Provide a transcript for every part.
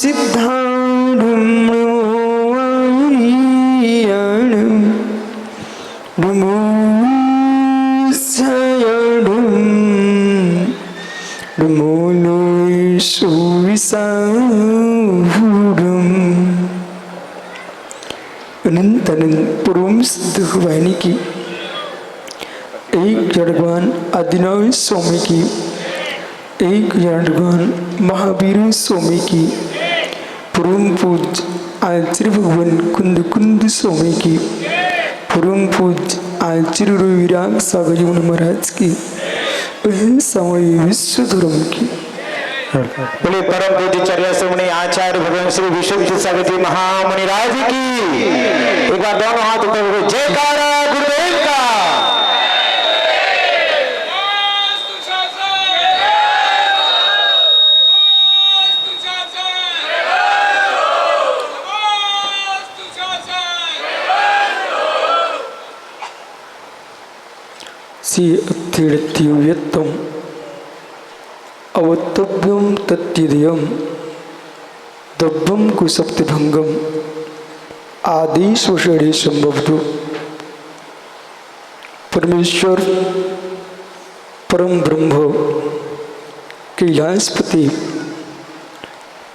सिद्धाणं नमो सयणं नमो सुविसाहुडं। अनंत अनंत पूर्व सिद्ध वाहिनी की एक जड़गवान आदिनाथ स्वामी की, एक जड़गवान महावीर स्वामी की, परम पूज्य आचार्य भगवान कुंद कुंद स्वामी की, परम पूज्य आचार्य विराग सागर जी महाराज की, समय विश्व धर्म की। बोले परम पूज्य चर्या श्रोमणी आचार्य भगवान श्री विश्वविद्या सागर जी महामुनि राज की। एक बार दोनों हाथ ऊपर करो, जयकारा गुरुदेव का। सी अत्थिड़त्युयत्तम अवतव्यम तत्तिदयम दब्बम कुसप्तिभंगम आदिश्वषणे संभवतु। परमेश्वर परम ब्रह्म कैलाशपति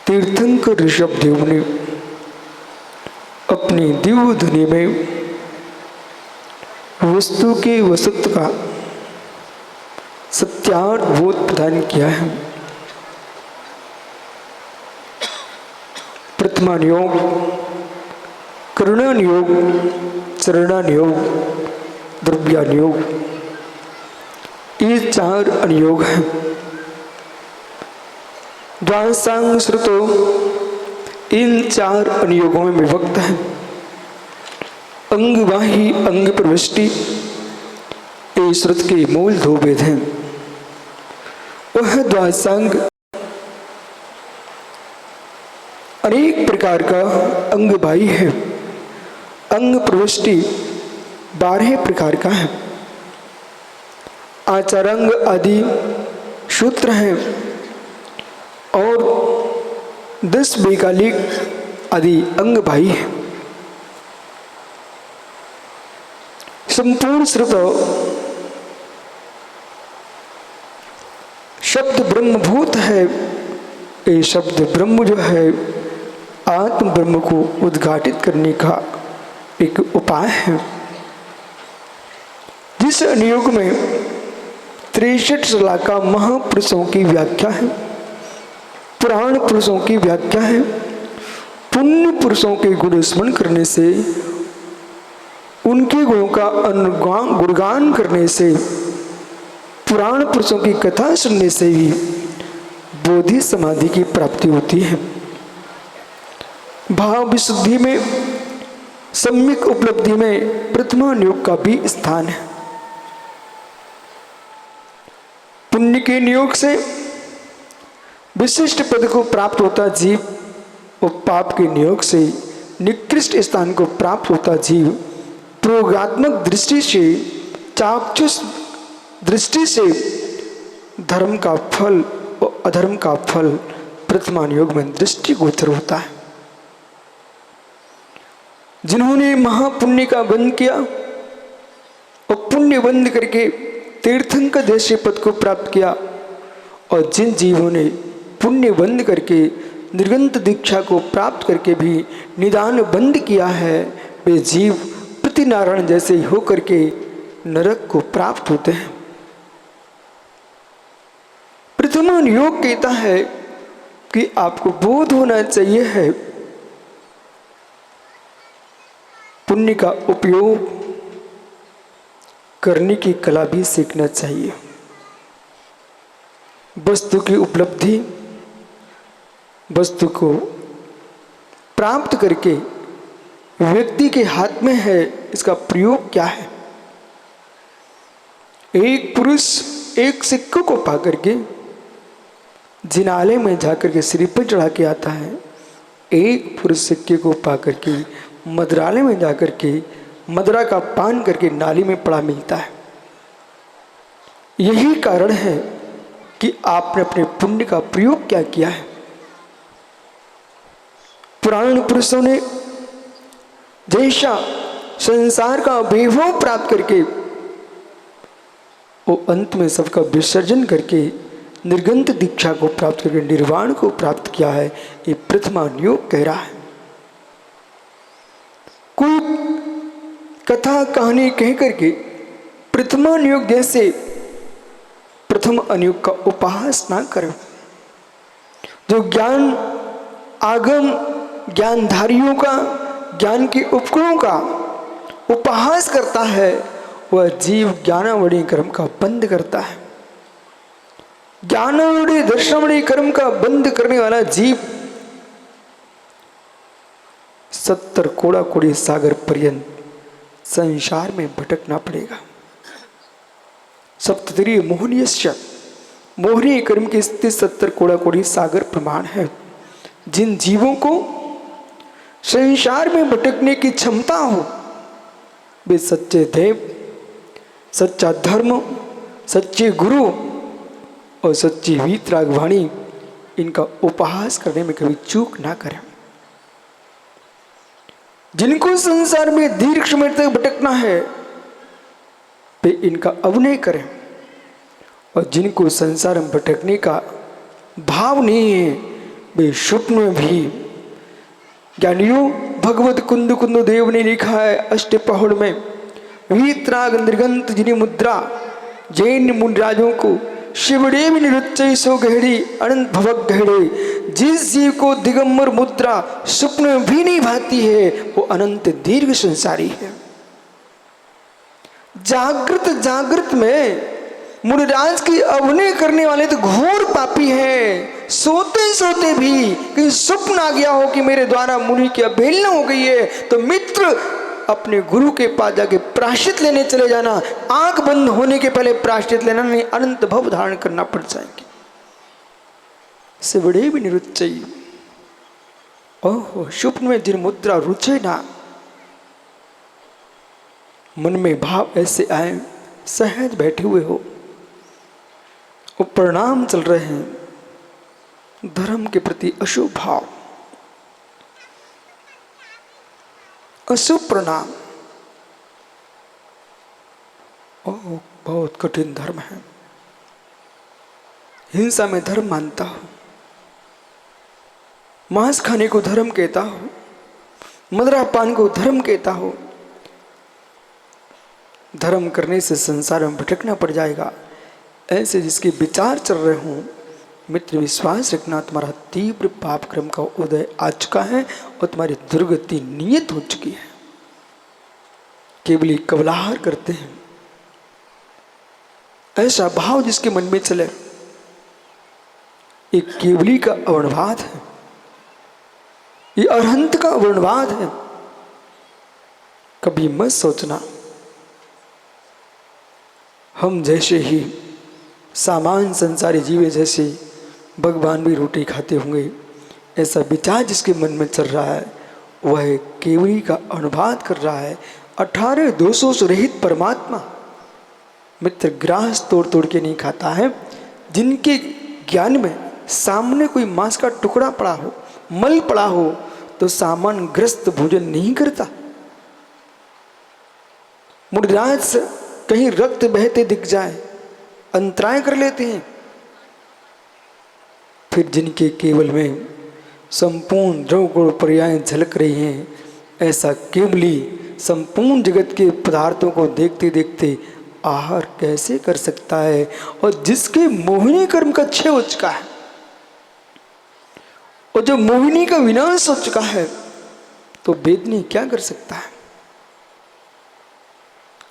तीर्थंकर ऋषभदेव ने अपनी दिव्य ध्वनि में वस्तु के वसत्व का सत्यार्थ बोध प्रदान किया है। प्रथमान योग, करुणान योग, चरणान योग, द्रव्यान योग, ये चार अनुयोग हैं। द्वादशांग श्रुतो इन चार अनुयोगों में विभक्त है। अंग वाही अंग प्रविष्टि ये श्रुत के मूल दो भेद हैं। वह द्वादशांग अनेक प्रकार का अंग बाही है। अंग प्रविष्टि 12 प्रकार का है। आचारांग आदि सूत्र हैं और 10 वैकालिक आदि अंग बाही है। संपूर्ण श्रुत शब्द ब्रह्मभूत है। ये शब्द ब्रह्म जो है आत्म ब्रह्म को उद्घाटित करने का एक उपाय है। जिस अनुयोग में 63 श्लोका महापुरुषों की व्याख्या है, पुराण पुरुषों की व्याख्या है। पुण्य पुरुषों के गुण स्मरण करने से, उनके गुणों का गुणगान करने से, पुराण पुरुषों की कथा सुनने से ही बोधि समाधि की प्राप्ति होती है। भाव विशुद्धि में, सम्यक उपलब्धि में प्रथमान योग का भी स्थान है। पुण्य के नियोग से विशिष्ट पद को प्राप्त होता जीव और पाप के नियोग से निकृष्ट स्थान को प्राप्त होता जीव प्रयोगात्मक दृष्टि से, चाक्षुष दृष्टि से धर्म का फल और अधर्म का फल प्रथमान योग में दृष्टिगोचर होता है। जिन्होंने महापुण्य का बंध किया और पुण्य बंध करके तीर्थंकर जैसे पद को प्राप्त किया, और जिन जीवों ने पुण्य बंध करके निर्गंत दीक्षा को प्राप्त करके भी निदान बंद किया है, वे जीव प्रतिनारायण जैसे ही होकर के नरक को प्राप्त होते हैं। प्रथमान योग कहता है कि आपको बोध होना चाहिए है पुण्य का उपयोग करने की कला भी सीखना चाहिए। वस्तु की उपलब्धि, वस्तु को प्राप्त करके व्यक्ति के हाथ में है, इसका प्रयोग क्या है। एक पुरुष एक सिक्के को पाकर के जिनालय में जाकर के सिर पर चढ़ा के आता है, एक पुरुष सिक्के को पाकर के मदरालय में जाकर के मदरा का पान करके नाली में पड़ा मिलता है। यही कारण है कि आपने अपने पुण्य का प्रयोग क्या किया है। पुराण पुरुषों ने जैसा संसार का वैभव प्राप्त करके वो अंत में सबका विसर्जन करके निर्गंत दीक्षा को प्राप्त करके निर्वाण को प्राप्त किया है, ये प्रथमा योग कह रहा है। कोई कथा कहानी कह करके प्रथमा योग जैसे प्रथम अनुयोग का उपहास ना करो। जो ज्ञान आगम ज्ञानधारियों का, ज्ञान के उपकरणों का उपहास करता है, वह जीव ज्ञानावड़ी कर्म का बंद करता है। ज्ञानावड़ी दर्शनावड़ी कर्म का बंद करने वाला जीव 70 कोड़ा कोड़ी सागर पर्यंत संसार में भटकना पड़ेगा। सप्तरी मोहनीय मोहनीय कर्म की स्थिति 70 कोड़ा कोड़ी सागर प्रमाण है। जिन जीवों को संसार में भटकने की क्षमता हो, वे सच्चे देव, सच्चा धर्म, सच्चे गुरु और सच्ची वीतराग वाणी, इनका उपहास करने में कभी चूक ना करें। जिनको संसार में दीर्घ समय तक भटकना है, वे इनका अभिनय करें। और जिनको संसार में भटकने का भाव नहीं है, वे स्वप्न में भी, ज्ञानियों भगवत कुंद कुंद देव ने लिखा है अष्टपहड़ में, वीतराग निर्गंत जिनी मुद्रा जैन मुनिराजों को शिवड़े में निरुच्चय सो गहरी अनंत भवक गहरे। जिस जीव को दिगंबर मुद्रा स्वप्न में भी नहीं भाती है, वो अनंत दीर्घ संसारी है। जागृत जागृत में मुनिराज की अभिनय करने वाले तो घोर पापी हैं। सोते सोते भी कहीं स्वप्न आ गया हो कि मेरे द्वारा मुनि की अवहेलना हो गई है, तो मित्र अपने गुरु के पास जाके प्रायश्चित लेने चले जाना। आंख बंद होने के पहले प्रायश्चित लेना, नहीं अनंत भव धारण करना पड़ जाएंगे। सिवड़े भी निरुच्चई, ओहो स्वप्न में जिन मुद्रा रुचे ना, मन में भाव ऐसे आए, सहज बैठे हुए हो, वो परिणाम चल रहे हैं धर्म के प्रति अशुभ भाव, अशुभ परिणाम। ओह बहुत कठिन धर्म है। हिंसा में धर्म मानता हो, मांस खाने को धर्म कहता हो, मदिरापान को धर्म कहता हो। धर्म करने से संसार में भटकना पड़ जाएगा। ऐसे जिसके विचार चल रहे हों, मित्र विश्वास रखना, तुम्हारा तीव्र पाप क्रम का उदय आ चुका है और तुम्हारी दुर्गति नियत हो चुकी है। केवल कबलाहर करते हैं, ऐसा भाव जिसके मन में चले, ये केवली का अवर्णवाद है, ये अरहंत का अवर्णवाद है। कभी मत सोचना हम जैसे ही सामान्य संसारी जीवे जैसे भगवान भी रोटी खाते होंगे। ऐसा विचार जिसके मन में चल रहा है, वह केवली का अनुवाद कर रहा है। 18 दोषों से रहित परमात्मा मित्र ग्रास तोड़ तोड़ के नहीं खाता है। जिनके ज्ञान में सामने कोई मांस का टुकड़ा पड़ा हो, मल पड़ा हो, तो सामान्य ग्रस्त भोजन नहीं करता। मुनिराज कहीं रक्त बहते दिख जाए, अंतराय कर लेते हैं। फिर जिनके केवल में संपूर्ण द्रव गुण पर्याय झलक रही हैं, ऐसा केवली संपूर्ण जगत के पदार्थों को देखते देखते आहार कैसे कर सकता है? और जिसके मोहिनी कर्म का क्षय हो चुका है, और जब मोहिनी का विनाश हो चुका है, तो वेदनी क्या कर सकता है?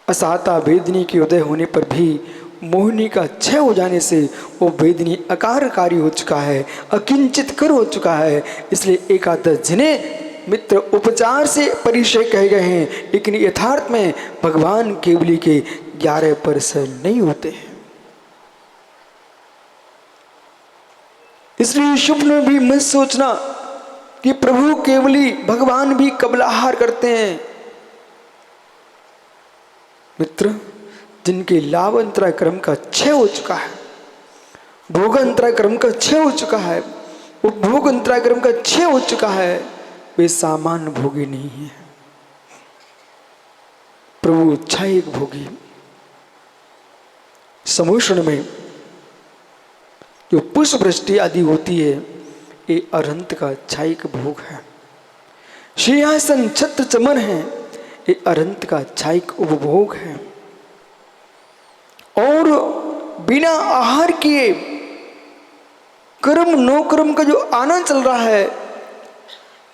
असाता वेदनी के उदय होने पर भी मोहिनी का क्षय हो जाने से वो वेदनी अकारकारी हो चुका है, अकिंचित कर हो चुका है। इसलिए एकादश जिन्हें मित्र उपचार से परिचय कहे गए हैं, लेकिन यथार्थ में भगवान केवली के 11% नहीं होते हैं। इसलिए स्वप्न में भी मत सोचना कि प्रभु केवली भगवान भी कबलाहार करते हैं। मित्र जिनके लाभ अंतराय कर्म का क्षय हो चुका है, भोग अंतराय कर्म का क्षय हो चुका है, उपभोग अंतराय कर्म का क्षय हो चुका है, वे सामान्य भोगी नहीं है, प्रभु क्षयिक भोगी। समुद्र में जो पुष्प वृष्टि आदि होती है, ये अरंत का क्षयिक भोग है। सिंहासन छत्र चमन है, ये अरंत का क्षयिक उपभोग है। और बिना आहार किए कर्म नो कर्म का जो आनंद चल रहा है,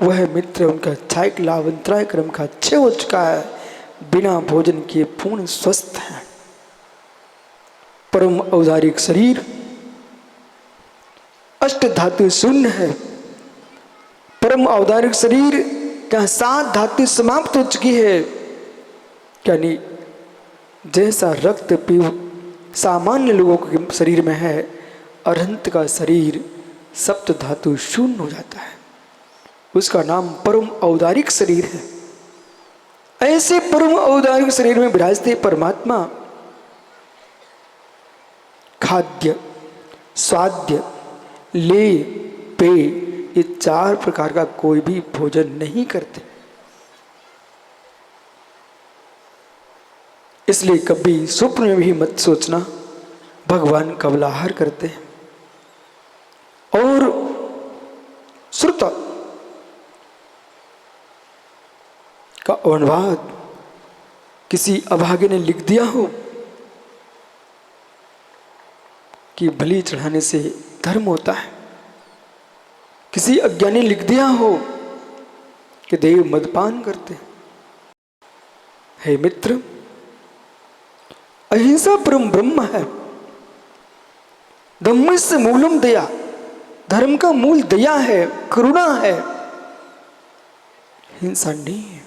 वह मित्र उनका क्षयिक लाभ अंतराय कर्म का क्षय हो चुका है। बिना भोजन किए पूर्ण स्वस्थ है। परम औदारिक शरीर अष्ट धातु शून्य है। परम औदारिक शरीर क्या 7 धातु समाप्त हो चुकी है। यानी जैसा रक्त पीव सामान्य लोगों के शरीर में है, अरहंत का शरीर सप्त धातु शून्य हो जाता है। उसका नाम परम औदारिक शरीर है। ऐसे परम औदारिक शरीर में विराजते परमात्मा खाद्य, स्वाद्य, लेय, पेय, ये 4 प्रकार का कोई भी भोजन नहीं करते। इसलिए कभी स्वप्न में भी मत सोचना भगवान कबलाहार करते हैं। और श्रुत का अनुवाद किसी अभागे ने लिख दिया हो कि बलि चढ़ाने से धर्म होता है, किसी अज्ञानी लिख दिया हो कि देव मदपान करते। हे मित्र, अहिंसा परम ब्रह्म है। धम्मस्य मूलम दया, धर्म का मूल दया है, करुणा है, हिंसा नहीं है।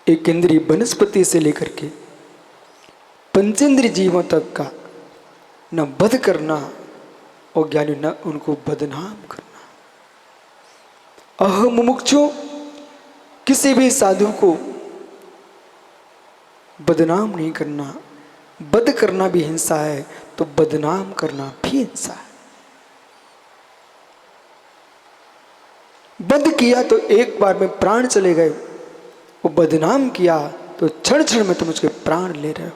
एक इंद्रिय वनस्पति से लेकर के पंचेंद्रिय जीवों तक का न वध करना और ज्ञानी न उनको बदनाम करना। अहम मुमुक्षु, किसी भी साधु को बदनाम नहीं करना। वध करना भी हिंसा है, तो बदनाम करना भी हिंसा है। वध किया तो एक बार में प्राण चले गए, वो बदनाम किया तो क्षण क्षण में तुम उसके प्राण ले रहे हो।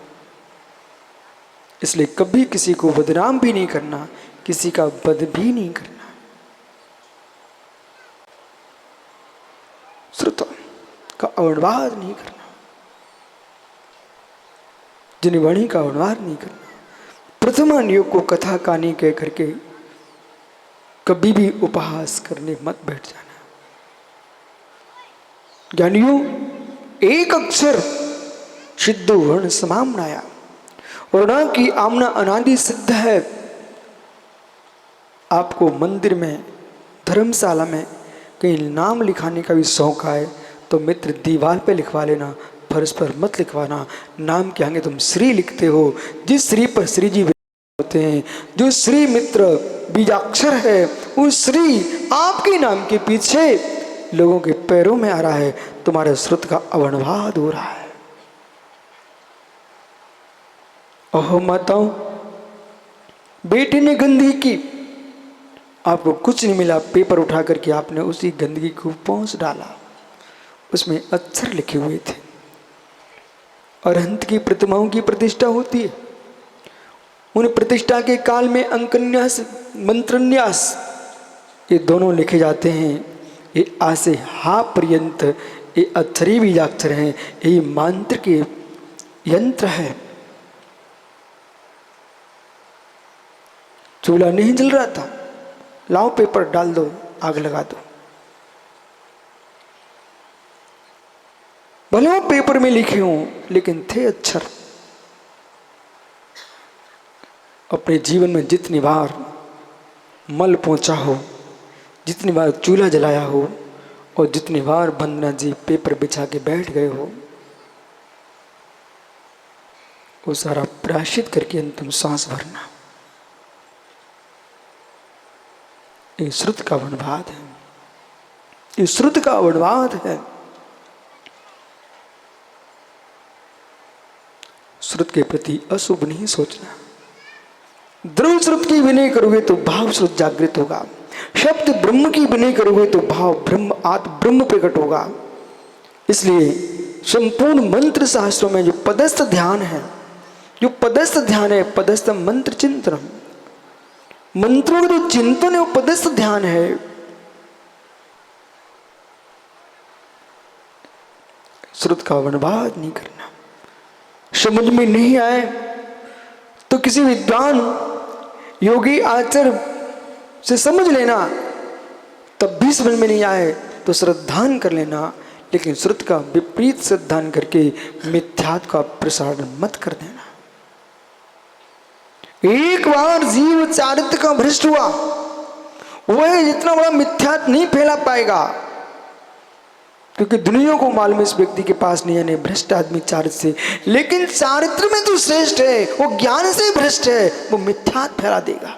इसलिए कभी किसी को बदनाम भी नहीं करना, किसी का वध भी नहीं करना। श्रुत का अवनवाद नहीं करना, जिनवाणी का अवनवाद नहीं करना। प्रथमा योग को कथा कहानी कह करके कभी भी उपहास करने मत बैठ जाना। ज्ञानियों, एक अक्षर सिद्धो वर्ण समामनाया, वर्ण की आमना अनादि सिद्ध है। आपको मंदिर में, धर्मशाला में कहीं नाम लिखाने का भी शौक आए तो मित्र दीवार पे लिखवा लेना, फर्श पर मत लिखवाना। नाम के आगे तुम श्री लिखते हो, जिस श्री पर श्री जी होते हैं, जो श्री मित्र बीजाक्षर है, उस श्री आपके नाम के पीछे लोगों के पैरों में आ रहा है, तुम्हारे श्रुत का अवनवाद हो रहा है। ओहो माताओं, बेटे ने गंदगी की, आपको कुछ नहीं मिला, पेपर उठा करके आपने उसी गंदगी को पहुंच डाला। उसमें अक्षर लिखे हुए थे। अरहंत की प्रतिमाओं की प्रतिष्ठा होती है। उन प्रतिष्ठा के काल में अंकन्यास, मंत्रन्यास, ये दोनों लिखे जाते हैं। ये आ से हा पर्यंत ये अक्षरी बीजाक्षर हैं। ये मंत्र के यंत्र है। चूल्हा नहीं जल रहा था, लाओ पेपर डाल दो, आग लगा दो। भले वो पेपर में लिखे हों, लेकिन थे अक्षर। अपने जीवन में जितनी बार मल पहुंचा हो, जितनी बार चूल्हा जलाया हो, और जितनी बार वंदना जी पेपर बिछा के बैठ गए हो, वो सारा प्रायश्चित करके अंतिम सांस भरना। ये श्रुत का वनवाद है, ये श्रुत का वनवाद है। श्रुत के प्रति अशुभ नहीं सोचना। द्रव श्रुत की विनय करोगे तो भाव श्रुत जागृत होगा। शब्द ब्रह्म की विनय करोगे तो भाव ब्रह्म आत्म ब्रह्म प्रकट होगा। इसलिए संपूर्ण मंत्र शास्त्रों में जो पदस्थ ध्यान है, जो पदस्थ ध्यान है, पदस्थ मंत्र चिंतन, मंत्रों का जो चिंतन है वो पदस्थ ध्यान है। श्रुत का वर्णवाद नहीं करना। समझ में नहीं आए तो किसी विद्वान योगी आचार्य से समझ लेना, तब भी समझ में नहीं आए तो श्रद्धान कर लेना, लेकिन श्रुत का विपरीत श्रद्धान करके मिथ्यात्व का प्रसारण मत कर देना। एक बार जीव चारित्र का भ्रष्ट हुआ, वह जितना बड़ा मिथ्यात्व नहीं फैला पाएगा, क्योंकि दुनिया को मालूम इस व्यक्ति के पास नहीं है भ्रष्ट आदमी चारित्र से, लेकिन चारित्र में तो श्रेष्ठ है, वो ज्ञान से भ्रष्ट है, वो मिथ्यात्व फैला देगा।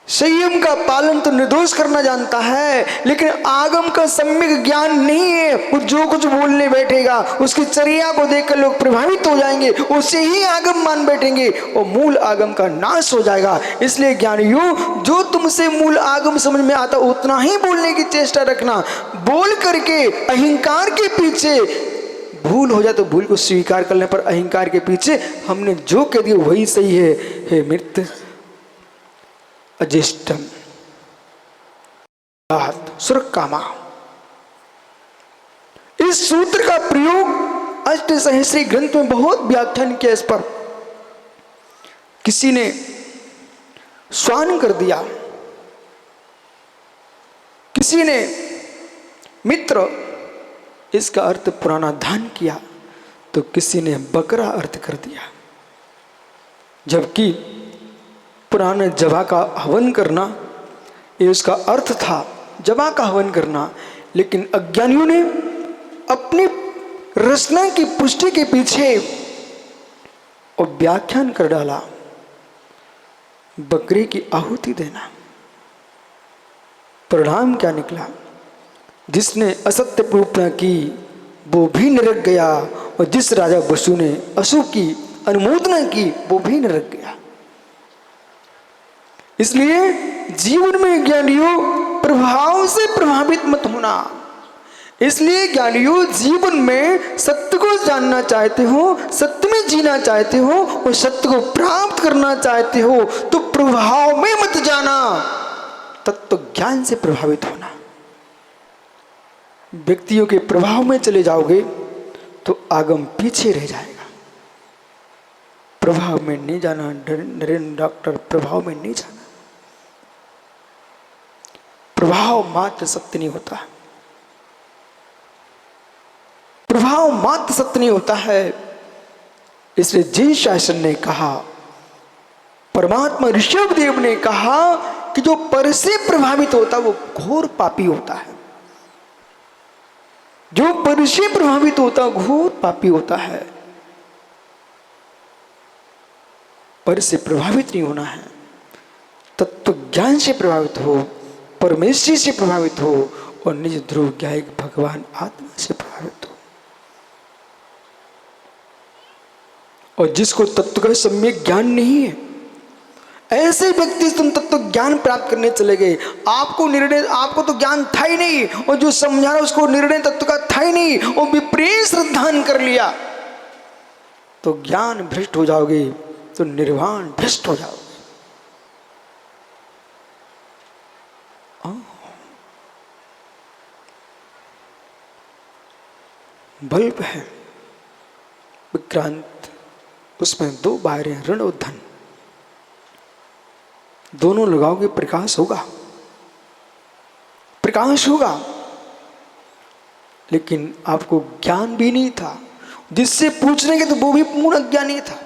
संयम का पालन तो निर्दोष करना जानता है, लेकिन आगम का सम्यक ज्ञान नहीं है। वो जो कुछ बोलने बैठेगा उसकी चर्या को देखकर लोग प्रभावित हो जाएंगे, उसे ही आगम मान बैठेंगे और मूल आगम का नाश हो जाएगा। इसलिए ज्ञानियों, जो तुमसे मूल आगम समझ में आता उतना ही बोलने की चेष्टा रखना। बोल करके अहंकार के पीछे, भूल हो जाए तो भूल को स्वीकार करने पर अहंकार के पीछे हमने जो कह दिया वही सही है, हे मृत अजिष्टम सुरकामा। इस सूत्र का प्रयोग अष्ट सहस्री ग्रंथ में बहुत व्याख्यान किया। इस पर किसी ने स्वान कर दिया, किसी ने मित्र इसका अर्थ पुराना धान किया, तो किसी ने बकरा अर्थ कर दिया। जबकि पुराने जवा का हवन करना ये उसका अर्थ था, जवा का हवन करना, लेकिन अज्ञानियों ने अपनी रचना की पुष्टि के पीछे और व्याख्यान कर डाला बकरे की आहुति देना। परिणाम क्या निकला? जिसने असत्य पूर्णता की वो भी नरक गया, और जिस राजा वसु ने अशुभ की अनुमोदना की वो भी नरक गया। इसलिए जीवन में ज्ञानियों प्रभाव से प्रभावित मत होना। इसलिए ज्ञानियों, जीवन में सत्य को जानना चाहते हो, सत्य में जीना चाहते हो और सत्य को प्राप्त करना चाहते हो तो प्रभाव में मत जाना, तत्व ज्ञान से प्रभावित होना। व्यक्तियों के प्रभाव में चले जाओगे तो आगम पीछे रह जाएगा। प्रभाव में नहीं जाना। नरेंद्र डॉक्टर, प्रभाव में नहीं जाना। प्रभाव मात्र सत्य नहीं होता, प्रभाव मात्र सत्य नहीं होता है। इसलिए जिन शासन ने कहा, परमात्मा ऋषभदेव ने कहा कि जो पर से प्रभावित होता वो घोर पापी होता है। जो पर से प्रभावित होता घोर पापी होता है। पर से प्रभावित नहीं होना है, तत्व ज्ञान से प्रभावित हो, परमेश्वर से प्रभावित हो और निज ध्रुव ज्ञायक भगवान आत्मा से प्रभावित हो। और जिसको तत्व का सम्यक ज्ञान नहीं है, ऐसे व्यक्ति तुम तत्व ज्ञान प्राप्त करने चले गए, आपको निर्णय, आपको तो ज्ञान था ही नहीं, और जो समझा रहा उसको निर्णय तत्व का था ही नहीं, और विपरीत श्रद्धान कर लिया तो ज्ञान भ्रष्ट हो जाओगे, तो निर्वाण भ्रष्ट हो जाओगे। बल्ब है विक्रांत, उसमें दो बाहर हैं, ऋण और धन। दोनों लगाओगे प्रकाश होगा, प्रकाश होगा। लेकिन आपको ज्ञान भी नहीं था, जिससे पूछने के तो वो भी पूर्ण अज्ञानी था।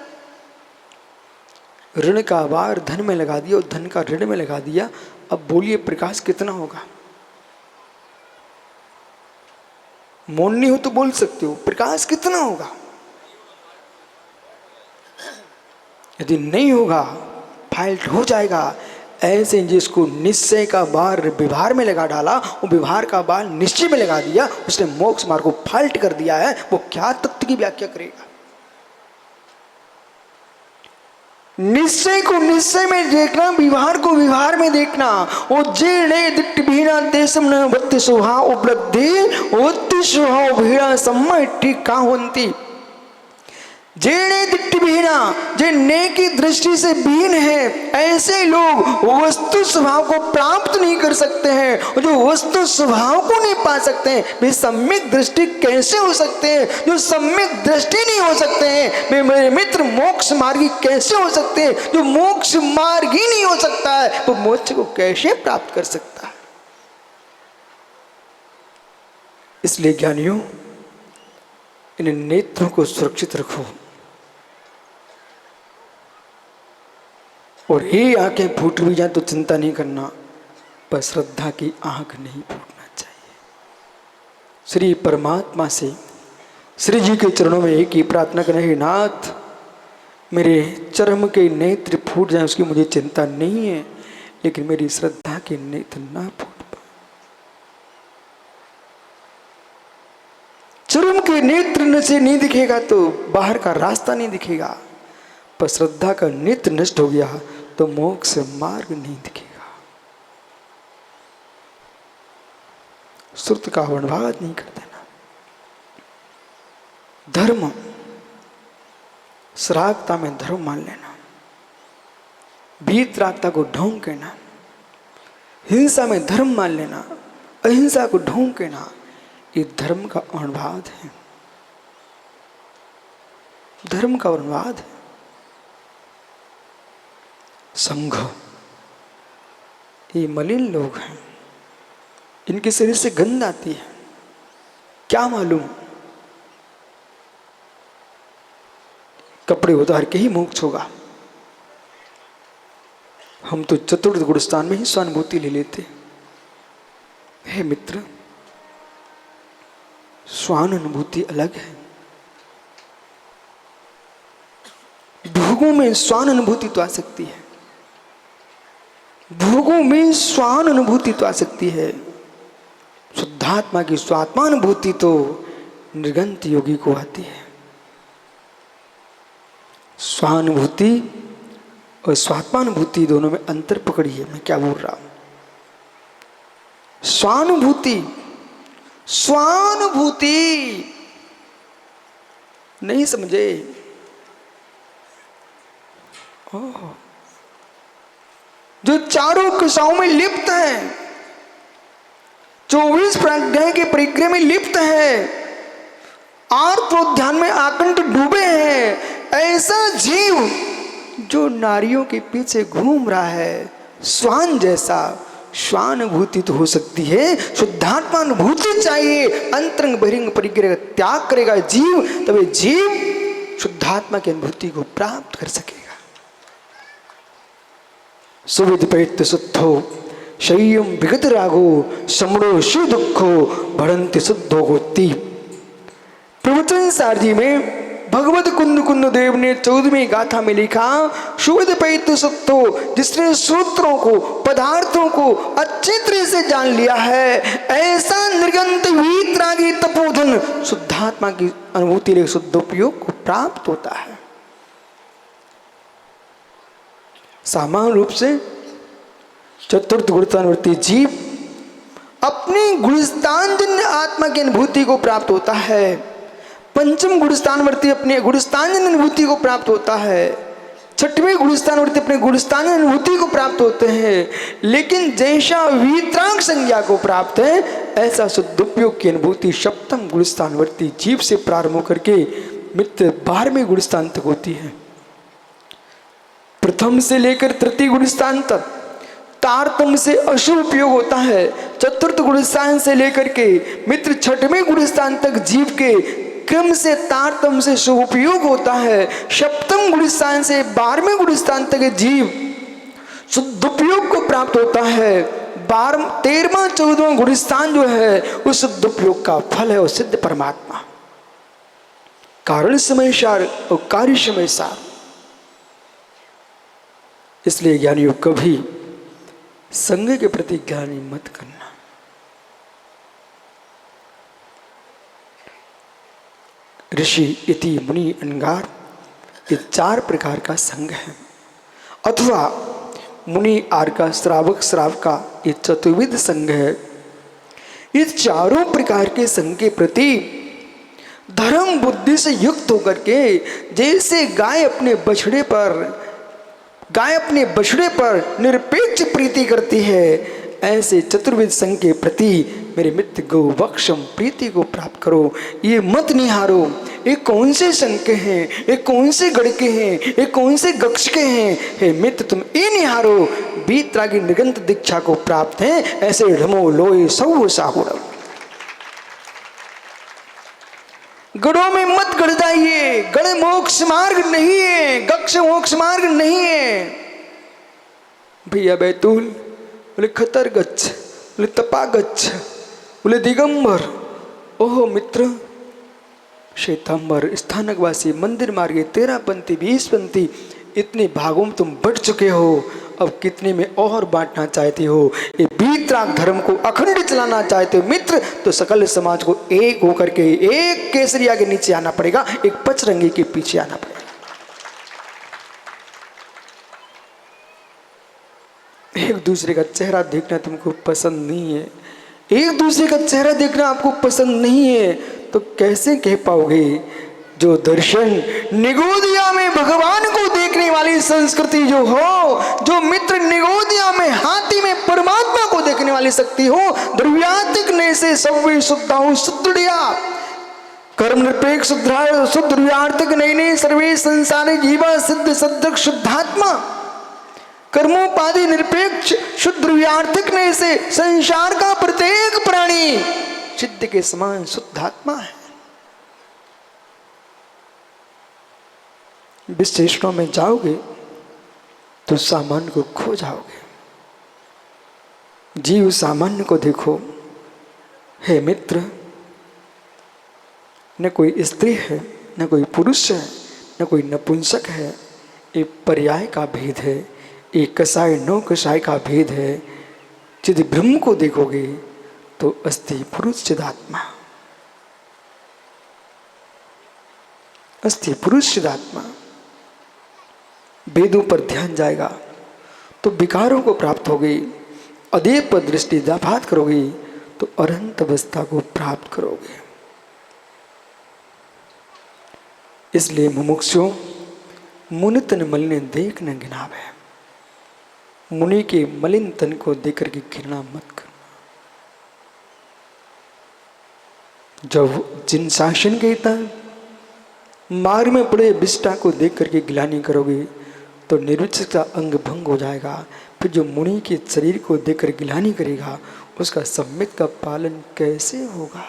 ऋण का बार धन में लगा दिया और धन का ऋण में लगा दिया। अब बोलिए प्रकाश कितना होगा? मौन नहीं हो तो बोल सकते हो, प्रकाश कितना होगा? यदि नहीं होगा फाइल्ट हो जाएगा। ऐसे जिसको निश्चय का बार व्यवहार में लगा डाला, वो व्यवहार का बार निश्चय में लगा दिया, उसने मोक्ष मार्ग को फाल्ट कर दिया है, वो क्या तत्व की व्याख्या करेगा? निश्चय को निश्चय में देखना, व्यवहार को व्यवहार में देखना। ओ जेणे दिट्ट भीना देशम न वत्ति स्वभाव उपलब्धि ओत्ति स्वभाव भीड़ा सम्मा टीका होती। जेणे दिट्ट भीना, जे नेकी दृष्टि से बीन है, ऐसे लोग वस्तु स्वभाव को प्राप्त नहीं कर सकते हैं। और जो वस्तु स्वभाव को नहीं पा सकते हैं वे सम्यक दृष्टि कैसे हो सकते हैं? जो सम्यक दृष्टि नहीं हो सकते हैं वे मेरे मित्र मोक्ष मार्गी कैसे हो सकते हैं? जो मोक्ष मार्ग ही नहीं हो सकता है वो मोक्ष को कैसे प्राप्त कर सकता है? इसलिए ज्ञानियों, इन नेत्रों को सुरक्षित रखो। और ये आंखें फूट भी जाए तो चिंता नहीं करना, पर श्रद्धा की आंख नहीं फूटना चाहिए। श्री परमात्मा से, श्री जी के चरणों में एक ही प्रार्थना करें, हे नाथ, मेरे चर्म के नेत्र फूट जाए उसकी मुझे चिंता नहीं है, लेकिन मेरी श्रद्धा के नेत्र ना फूट पाए। चर्म के नेत्र से नहीं दिखेगा तो बाहर का रास्ता नहीं दिखेगा, पर श्रद्धा का नेत्र नष्ट हो गया तो मोक्ष मार्ग नहीं दिखेगा। श्रुत का वर्णवाद नहीं कर देना। धर्म, श्रागता में धर्म मान लेना, वीतरागता को ढोंग कहना, हिंसा में धर्म मान लेना, अहिंसा को ढोंग कहना, ये धर्म का वर्णवाद है। धर्म का वर्णवाद है। संघ, ये मलिन लोग हैं, इनके शरीर से गंध आती है। क्या मालूम कपड़े उतार के ही मोक्ष होगा। हम तो चतुर्थ गुणस्थान में ही स्वानुभूति ले लेते। हे मित्र, स्वान अनुभूति अलग है। भोगों में स्वान अनुभूति तो आ सकती है, भोगों में स्वान अनुभूति तो आ सकती है। शुद्धात्मा की स्वात्मानुभूति तो निर्गंत योगी को आती है। स्वानुभूति और स्वात्मानुभूति दोनों में अंतर पकड़िए, मैं क्या बोल रहा हूं। स्वानुभूति, स्वानुभूति नहीं समझे? जो चारों कक्षाओं में लिप्त है, 24 प्राज्ञाएं के परिग्रह में लिप्त है, आर्त ध्यान में आकंठ डूबे हैं, ऐसा जीव जो नारियों के पीछे घूम रहा है, स्वान जैसा स्वानुभूति तो हो सकती है, शुद्धात्मा अनुभूति चाहिए। अंतरंग बहिरंग परिग्रह त्याग करेगा जीव, तभी जीव शुद्धात्मा की अनुभूति को प्राप्त कर सकेगा। सुविध प्रयुक्त शुद्धो शय्यम विगत रागो समणो शिव दुखो भरंति शुद्धो गोती। प्रवचन सारजी में भगवत कुंद कुंद देव ने 14वीं गाथा में लिखा, सुविध प्रयुक्त शुद्धो, जिसने सूत्रों को, पदार्थों को अच्छी तरह से जान लिया है, ऐसा निर्गंत वीतरागी तपोधन शुद्धात्मा की अनुभूति ले शुद्धोपयोग को प्राप्त होता है। सामान्य रूप से चतुर्थ गुणस्थानवर्ती जीव अपनी गुणस्थानजन्य आत्मा की अनुभूति को प्राप्त होता है। पंचम गुणस्थानवर्ती अपने गुणस्थानजन्य अनुभूति को प्राप्त होता है। छठवें गुणस्थानवर्ती अपने गुणस्थानजन्य अनुभूति को प्राप्त होते हैं। लेकिन जैसा वीतराग संज्ञा को प्राप्त है, ऐसा शुद्धोपयोग की अनुभूति सप्तम गुणस्थानवर्ती जीव से प्रारंभ होकर के मित्र 12वें गुणस्थान तक होती है। प्रथम से लेकर तृतीय गुणस्थान तक तारतम्य से अशुभ उपयोग होता है। चतुर्थ गुणस्थान से लेकर के मित्र 6वें गुणस्थान तक जीव के क्रम से तारतम्य से शुभ उपयोग होता है। सप्तम गुणस्थान से 12वें गुणस्थान तक जीव शुद्धोपयोग को प्राप्त होता है। 13वां 14वां गुणस्थान जो है उस शुद्धोपयोग का फल है, वो सिद्ध परमात्मा। कारण समय सार और कार्य समय सार। इसलिए ज्ञानियों कभी संग के प्रति ज्ञानी मत करना। ऋषि, इति, मुनि, अनगार, ये 4 प्रकार का संग है। अथवा मुनि आर्का श्रावक श्रावका, ये चतुर्विध संघ है। इस चारों प्रकार के संघ के प्रति धर्म बुद्धि से युक्त होकर के, जैसे गाय अपने बछड़े पर निरपेक्ष प्रीति करती है, ऐसे चतुर्विध संघ के प्रति मेरे मित्र गोवक्षम प्रीति को प्राप्त करो। ये मत निहारो ये कौन से संघ के हैं, ये कौन से गढ़ के हैं, ये कौन से गक्ष के हैं। हे मित्र तुम ये निहारो वीतरागी निरंत दीक्षा को प्राप्त है, ऐसे ढमो लोए सौ साहुरम। गढ़ों में मत गढ़ जाइए, गढ़ मोक्ष मार्ग नहीं है, गक्ष मोक्ष मार्ग नहीं है। भैया बैतूल बोले खतर गच्छ, बोले तपा गच्छ, बोले दिगंबर। ओहो मित्र श्वेतांबर स्थानकवासी मंदिर मार्गे 13 पंथी 20 पंथी इतने भागों में तुम बढ़ चुके हो, अब कितने में और बांटना चाहते हो। ये वीतराग धर्म को अखंड चलाना चाहते हो मित्र, तो सकल समाज को एक होकर के एक केसरिया के नीचे आना पड़ेगा, एक पचरंगी के पीछे आना पड़ेगा। एक दूसरे का चेहरा देखना तुमको पसंद नहीं है, एक दूसरे का चेहरा देखना आपको पसंद नहीं है, तो कैसे कह पाओगे जो दर्शन निगोदिया में भगवान को देखने वाली संस्कृति जो हो, जो मित्र निगोदिया में हाथी में परमात्मा को देखने वाली शक्ति हो, द्रव्यात्मिक ने से सव्य शुद्धाहु सुदृढ़िया कर्म निरपेक्ष शुद्धार्थिक नैने सर्वे संसारे जीवा सिद्ध सद्दक शुद्धात्मा कर्मोपाधि निरपेक्ष शुद्ध द्रव्यार्थिक ने से संसार का प्रत्येक प्राणी सिद्ध के समान शुद्धात्मा है। विशेषणों में जाओगे तो सामान्य को खो जाओगे। जीव सामान्य को देखो, हे मित्र न कोई स्त्री है, न कोई पुरुष है, न कोई नपुंसक है, ये पर्याय का भेद है, एक कसाय नौ कसाय का भेद है। यदि ब्रह्म को देखोगे तो अस्ति पुरुष चिदात्मा, अस्ति पुरुष चिदात्मा। वेदों पर ध्यान जाएगा तो विकारों को प्राप्त होगी, अदेव पर दृष्टि जापात करोगे तो अनंत अवस्था को प्राप्त करोगे। इसलिए मुमुक्षुओं मुनि तन मलिन देख न घिनावे, मुनि के मलिन तन को देकर के घृणा मत करना। जब जिन शासन कहता मार्ग में पड़े विष्टा को देख करके गिलानी करोगे तो निर्विचित का अंग भंग हो जाएगा। फिर जो मुनि के शरीर को देखकर गिलानी करेगा उसका सम्यक का पालन कैसे होगा?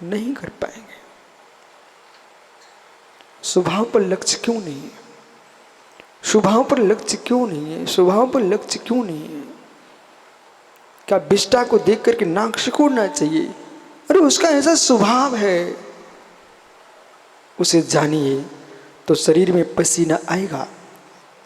नहीं कर पाएंगे। स्वभाव पर लक्ष्य क्यों नहीं है? स्वभाव पर लक्ष्य क्यों नहीं है? स्वभाव पर लक्ष्य क्यों नहीं है? क्या विष्टा को देख करके नाक सिकोड़ना चाहिए? अरे उसका ऐसा स्वभाव है, उसे जानिए तो शरीर में पसीना आएगा,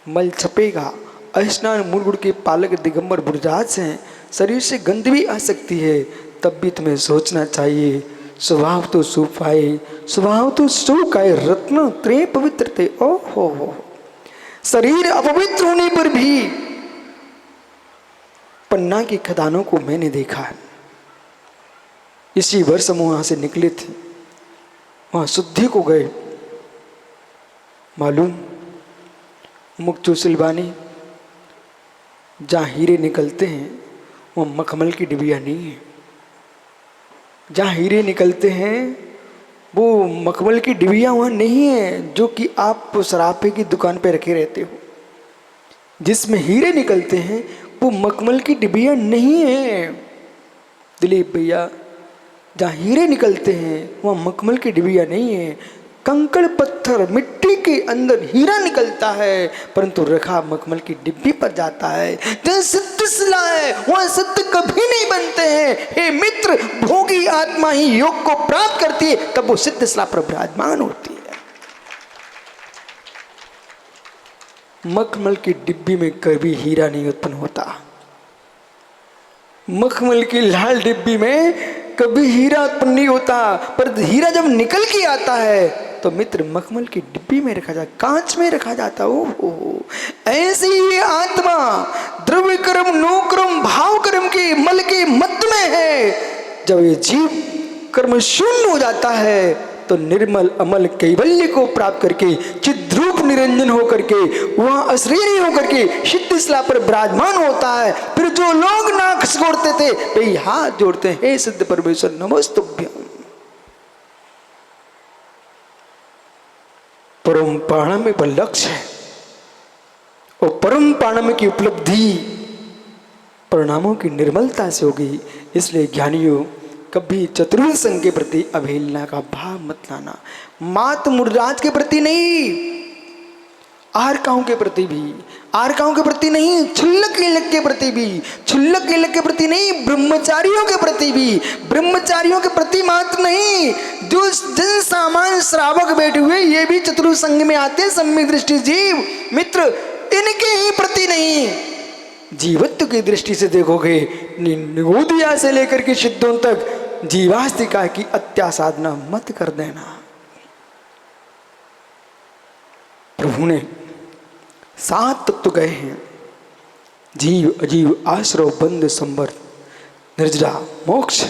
मल छपेगा, स्नान मूलगुड़ के पालक दिगंबर बुर्जाज हैं, शरीर से गंध भी आ सकती है, तब भी तुम्हें सोचना चाहिए स्वभाव तो सुपाए, स्वभाव तो सुकाए रत्न त्रे पवित्र थे। ओहो, शरीर अपवित्र होने पर भी पन्ना की खदानों को मैंने देखा है। इसी वर्ष हम वहां से निकले थे, वहां शुद्धि को गए। मालूम मुक्चू सिलवानी जहाँ हीरे निकलते हैं वहाँ मखमल की डिबिया नहीं है। जहाँ हीरे निकलते हैं वो मखमल की डिबिया वहाँ नहीं है जो कि आप सराफे की दुकान पे रखे रहते हो। जिसमें हीरे निकलते हैं वो मखमल की डिबिया नहीं है। दिलीप भैया, जहाँ हीरे निकलते हैं वहाँ मखमल की डिबिया नहीं है। कंकड़ पत्थर मिट्टी के अंदर हीरा निकलता है, परंतु रखा मखमल की डिब्बी पर जाता है। जहाँ सिद्ध शिला है वहाँ सिद्ध कभी नहीं बनते हैं। हे मित्र, भोगी आत्मा ही योग को प्राप्त करती है, तब वो सिद्ध शिला पर विराजमान होती है। मखमल की डिब्बी में कभी हीरा नहीं उत्पन्न होता। मखमल की लाल डिब्बी में कभी हीरा उत्पन्न नहीं होता, पर हीरा जब निकल के आता है तो मित्र मखमल की डिब्बी में रखा जाता, कांच में रखा जाता। ओ ऐसी ये आत्मा द्रव्य कर्म नो कर्म भाव कर्म के मल के मध्य में है। जब ये जीव कर्म शून्य हो जाता है तो निर्मल अमल कैवल्य को प्राप्त करके चिद्रूप निरंजन होकर के वहां अशरीरी होकर के सिद्ध शिला पर विराजमान होता है। फिर जो लोग नाक सिकोड़ते थे वे हाथ जोड़ते हैं, हे सिद्ध परमेश्वर नमस्तुभ्यम। परम पाणम पर लक्ष्य है और परम पाणम की उपलब्धि परिणामों की निर्मलता से होगी। इसलिए ज्ञानियों कभी चतुर्विध संघ के प्रति अवहेलना का भाव मत लाना। मात मुर्राज के प्रति नहीं, आरकाओं के प्रति भी, आरकाओं के प्रति नहीं, क्षुल्लक कीलक के प्रति भी, क्षुल्लक कीलक के प्रति नहीं, ब्रह्मचारियों के प्रति भी, ब्रह्मचारियों के प्रति मात्र नहीं, जो जन सामान्य श्रावक बैठे हुए ये भी चतुर्विध संघ में आते हैं, सम्यक दृष्टि जीव मित्र, इनके ही प्रति नहीं। जीवत्व की दृष्टि से देखोगे निगोदिया से लेकर के सिद्धों तक जीवास्तिका की अत्यासाधना मत कर देना। प्रभु ने 7 तत्व गए हैं, जीव अजीव आश्रव बंध संवर्त निर्जरा मोक्ष।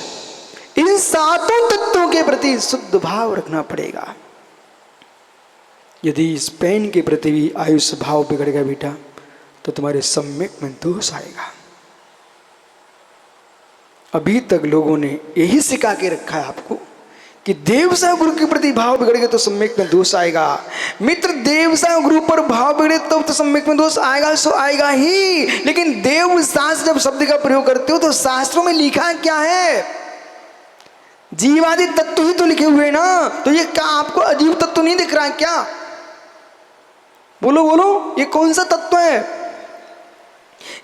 इन 7 तत्वों के प्रति शुद्ध भाव रखना पड़ेगा। यदि इस पेन के प्रति भी आयुष भाव बिगड़ गया बेटा तो तुम्हारे सम्यक में दोष आएगा। अभी तक लोगों ने यही सिखा के रखा है आपको कि देवसा गुरु के प्रति भाव बिगड़ गए तो सम्यक में दोष आएगा। मित्र देवसा गुरु पर भाव बिगड़े तो सम्यक में दोष आएगा, सो आएगा ही। लेकिन देव शास्त्र जब शब्द का प्रयोग करते हो तो शास्त्रों में लिखा क्या है? जीवादि तत्व ही तो लिखे हुए ना। तो ये क्या आपको अजीब तत्व नहीं दिख रहा है क्या? बोलो बोलो, ये कौन सा तत्व है?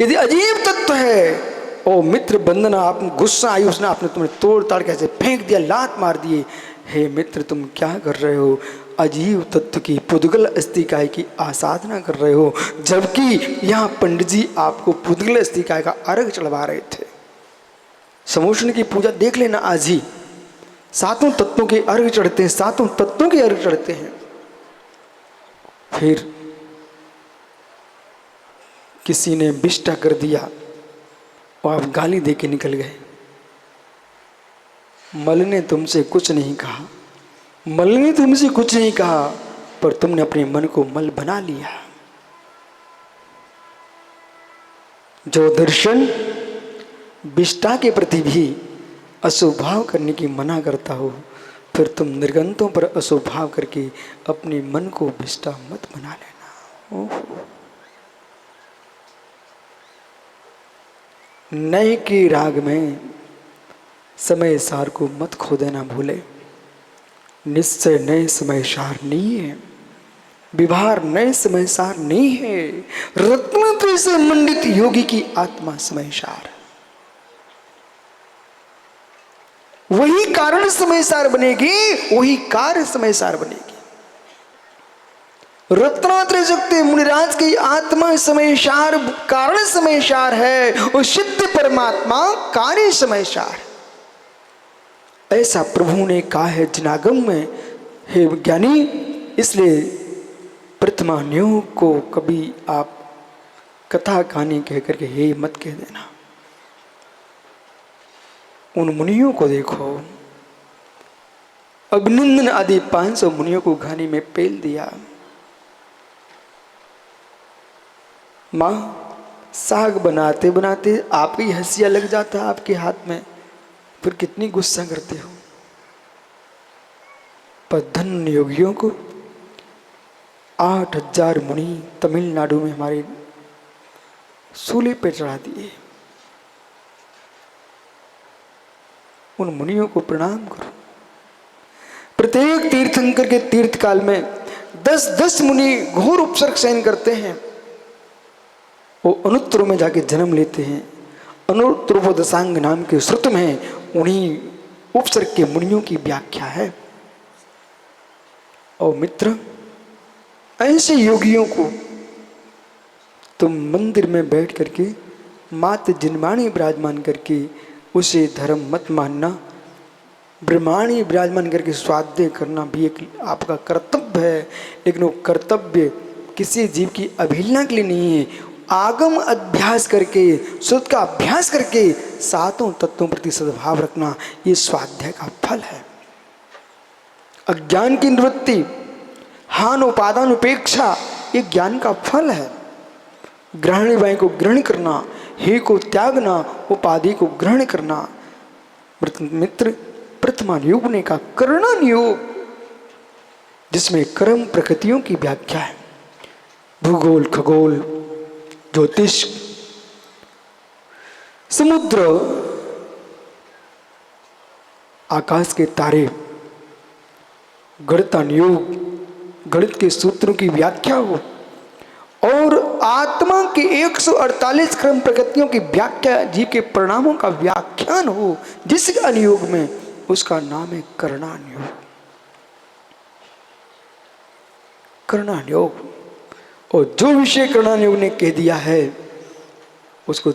यदि अजीब तत्व है, ओ मित्र बंदना, आप गुस्सा आई उसने, आपने तुम्हें तोड़ ताड़ कैसे फेंक दिया, लात मार दिए। हे मित्र तुम क्या कर रहे हो? अजीब तत्व की पुद्गल अस्तिकाय की आसाधना कर रहे हो, जबकि यहाँ पंडित जी आपको पुद्गल अस्तिकाय का अर्घ चढ़वा रहे थे। समोषण की पूजा देख लेना आज ही, 7 तत्वों के अर्घ चढ़ते हैं, 7 तत्वों के अर्घ चढ़ते हैं। फिर किसी ने बिष्टा कर दिया और आप गाली दे के निकल गए। मल ने तुमसे कुछ नहीं कहा, मल ने तुमसे कुछ नहीं कहा, पर तुमने अपने मन को मल बना लिया। जो दर्शन बिष्टा के प्रति भी अशुभ भाव करने की मना करता हो, फिर तुम निर्गंतों पर अशुभ भाव करके अपने मन को बिष्टा मत बना लेना। नए के राग में समय सार को मत खो देना भूले। निश्चय नए समय सार नहीं है, विभार नए समय सार नहीं है। रत्न से मंडित योगी की आत्मा समय सार, वही कारण समय सार बनेगी, वही कार्य समय सार बनेगी। रत्नात्रय शक्ति मुनिराज की आत्मा समय सार, कारण समय सार है, और सिद्ध परमात्मा कार्य समय सार। ऐसा प्रभु ने कहा है जिनागम में। हे ज्ञानी, इसलिए प्रथमान्यों को कभी आप कथा कहानी कह करके हे मत कह देना। उन मुनियों को देखो, अभिनंदन आदि 500 मुनियों को घानी में पेल दिया। माँ साग बनाते बनाते आपकी हंसिया लग जाता है आपके हाथ में, फिर कितनी गुस्सा करते हो। पर धन्य योगियों को 8000 मुनि तमिलनाडु में हमारे सूली पे चढ़ा दिए। उन मुनियों को प्रणाम करो। प्रत्येक तीर्थंकर के तीर्थ काल में 10-10 मुनि घोर उपसर्ग सहन करते हैं। वो अनुत्तरों में जाके जन्म लेते हैं। अनुत्तरोपदशांग नाम के श्रुत में उन्हीं उपसर्ग के मुनियों की व्याख्या है। और मित्र, ऐसे योगियों को तुम मंदिर में बैठ करके मात जिनवाणी विराजमान करके उसे धर्म मत मानना। ब्रह्मांड ही विराजमान करके स्वाध्याय करना भी एक आपका कर्तव्य है, लेकिन वो कर्तव्य किसी जीव की अवहेलना के लिए नहीं है। आगम अभ्यास करके, शुद्ध का अभ्यास करके सातों तत्वों प्रति सद्भाव रखना, ये स्वाध्याय का फल है। अज्ञान की निवृत्ति, हान उपादान उपेक्षा, ये ज्ञान का फल है। ग्रहण वायु को ग्रहण करना, हे को त्यागना, उपाधि को ग्रहण करना। मित्र प्रथमान योग ने कहा कर्णन योग, जिसमें कर्म प्रकृतियों की व्याख्या है। भूगोल, खगोल, ज्योतिष, समुद्र, आकाश के तारे, गणितान योग, गणित के सूत्रों की व्याख्या हो, और आत्मा के 148 क्रम प्रकृतियों की व्याख्या, जीव के परिणामों का व्याख्यान हो, जिस अनुयोग में, उसका नाम है कर्णानुयोग। कर्णानुयोग, और जो विषय कर्णानुयोग ने कह दिया है उसको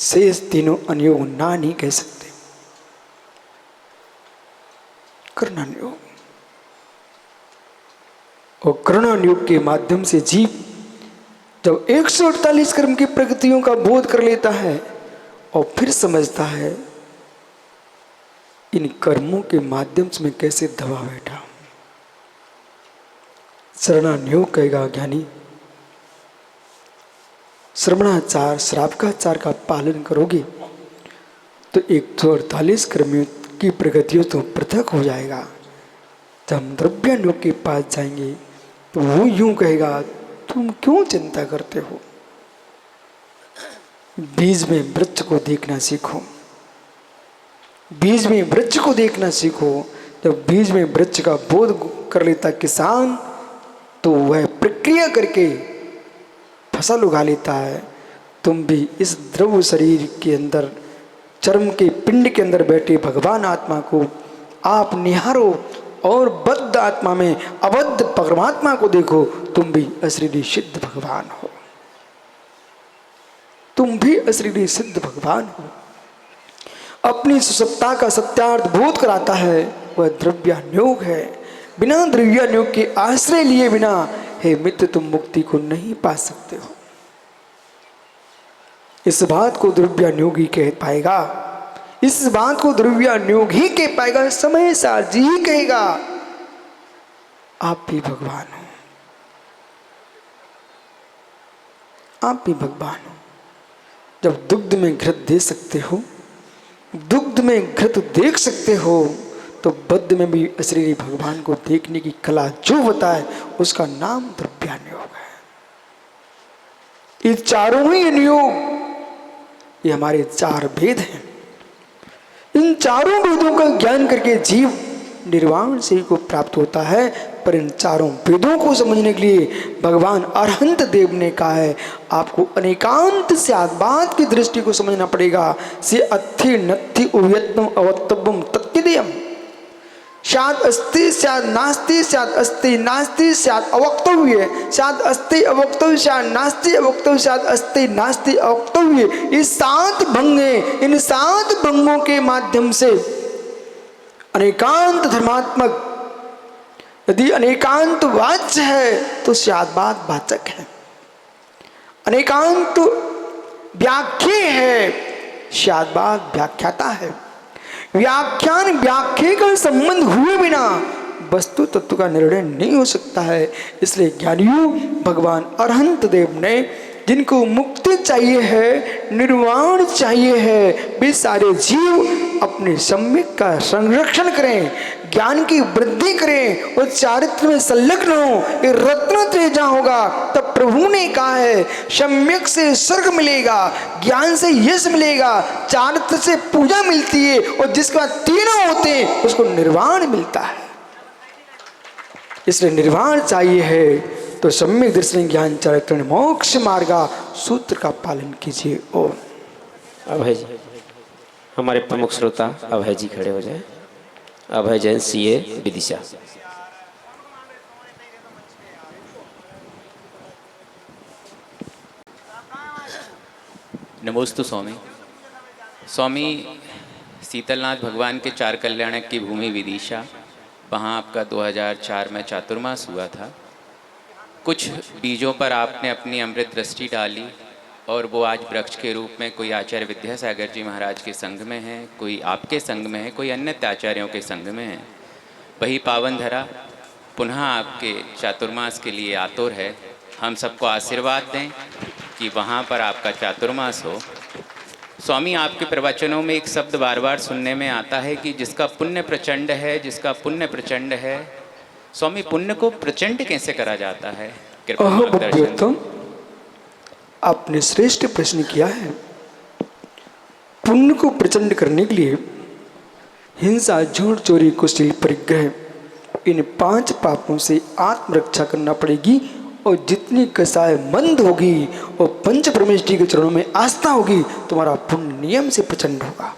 शेष तीनों अनुयोग ना नहीं कह सकते। कर्णानुयोग, और कर्णानुयोग के माध्यम से जीव जब 148 कर्म की प्रकृतियों का बोध कर लेता है और फिर समझता है इन कर्मों के माध्यम से मैं कैसे दबा बैठा। शरणानुयोग कहेगा ज्ञानी, श्रवणाचार श्रावकाचार का पालन करोगे तो 148 कर्मियों की प्रगतियों तो पृथक हो जाएगा। जब हम द्रव्यानुयोग के पास जाएंगे तो वो यूं कहेगा, तुम क्यों चिंता करते हो, बीज में वृक्ष को देखना सीखो। बीज में वृक्ष को देखना सीखो। जब बीज में वृक्ष का बोध कर लेता किसान, तो वह प्रक्रिया करके फसल उगा लेता है। तुम भी इस द्रव्य शरीर के अंदर, चर्म के पिंड के अंदर बैठे भगवान आत्मा को आप निहारो और बद्ध आत्मा में अबद्ध परमात्मा को देखो। तुम भी अशरीरी सिद्ध भगवान हो, तुम भी अशरीरी सिद्ध भगवान हो। अपनी सुसत्ता का सत्यार्थ बोध कराता है, वह द्रव्यानुयोग है। बिना द्रव्यानुयोग के आश्रय लिए बिना, हे मित्र, तुम मुक्ति को नहीं पा सकते हो। इस बात को द्रव्यानुयोग ही कह पाएगा, इस बात को द्रव्यानुयोग ही कह पाएगा, समय सार जी ही कहेगा आप भी भगवान हो, आप भी भगवान हो। जब दुग्ध में घृत दे सकते हो, दुग्ध में घृत देख सकते हो, तो बद्ध में भी अशरीरी भगवान को देखने की कला जो बताए उसका नाम द्रव्यानुयोग है। ये चारों ही अनुयोग, ये हमारे चार भेद हैं। इन चारों भेदों का ज्ञान करके जीव निर्वाण से को प्राप्त होता है। पर इन चारों वेदों को समझने के लिए भगवान अरहंत देव ने कहा है, आपको अनेकांत से आत्मात की दृष्टि को समझना पड़ेगा। से अत्थि नत्थि उभयत्वम अवक्तव्यम तत्विदेयम। शायद अस्ति शायद नास्ति, शायद अस्ति नास्ति, शायद अवक्तव्य, शायद अस्ति अवक्तव्य, शायद नास्ति अवक्तव्य, शायद अस्ति नास्ति अवक्तव्य। ये 7 भंग हैं। इन 7 भंगों के माध्यम से अनेकांत धर्मात्मक, यदि अनेकांत वाच्य है तो शायदबाद वाचक है। अनेकांत व्याख्या है, शायदबाद व्याख्याता है। व्याख्यान व्याख्या का संबंध हुए बिना वस्तु तत्व का निर्णय नहीं हो सकता है। इसलिए ज्ञानियों भगवान अरहंत देव ने, जिनको मुक्ति चाहिए है, निर्वाण चाहिए है, वे सारे जीव अपने सम्यक का संरक्षण करें, ज्ञान की वृद्धि करें और चारित्र में संलग्न हो। ये रत्न तेजा होगा। तब प्रभु ने कहा है, सम्यक से स्वर्ग मिलेगा, ज्ञान से यश मिलेगा, चारित्र से पूजा मिलती है, और जिसके बाद तीनों होते हैं उसको निर्वाण मिलता है। इसलिए निर्वाण चाहिए है तो सम्यक दर्शन ज्ञान चारित्र मोक्ष मार्गा सूत्र का पालन कीजिए। ओम। अभय जी, हमारे प्रमुख श्रोता अभय जी खड़े हो जाए। अभय जैन सीए विदिशा। नमोस्तु स्वामी। स्वामी शीतलनाथ भगवान के चार कल्याणक की भूमि विदिशा, वहाँ आपका 2004 में चातुर्मास हुआ था। कुछ बीजों पर आपने अपनी अमृत दृष्टि डाली और वो आज वृक्ष के रूप में कोई आचार्य विद्यासागर जी महाराज के संग में है, कोई आपके संग में है, कोई अन्य आचार्यों के संग में है। वही पावन धरा पुनः आपके चातुर्मास के लिए आतुर है। हम सबको आशीर्वाद दें कि वहाँ पर आपका चातुर्मास हो। स्वामी, आपके प्रवचनों में एक शब्द बार बार सुनने में आता है कि जिसका पुण्य प्रचंड है, जिसका पुण्य प्रचंड है। स्वामी, पुण्य को प्रचंड कैसे करा जाता है? कृपया मार्गदर्शन। आपने श्रेष्ठ प्रश्न किया है। पुण्य को प्रचंड करने के लिए हिंसा, झूठ, चोरी, कुशील, परिग्रह, इन 5 पापों से आत्मरक्षा करना पड़ेगी। और जितनी कसाय मंद होगी और पंच परमेष्टि के चरणों में आस्था होगी, तुम्हारा पुण्य नियम से प्रचंड होगा।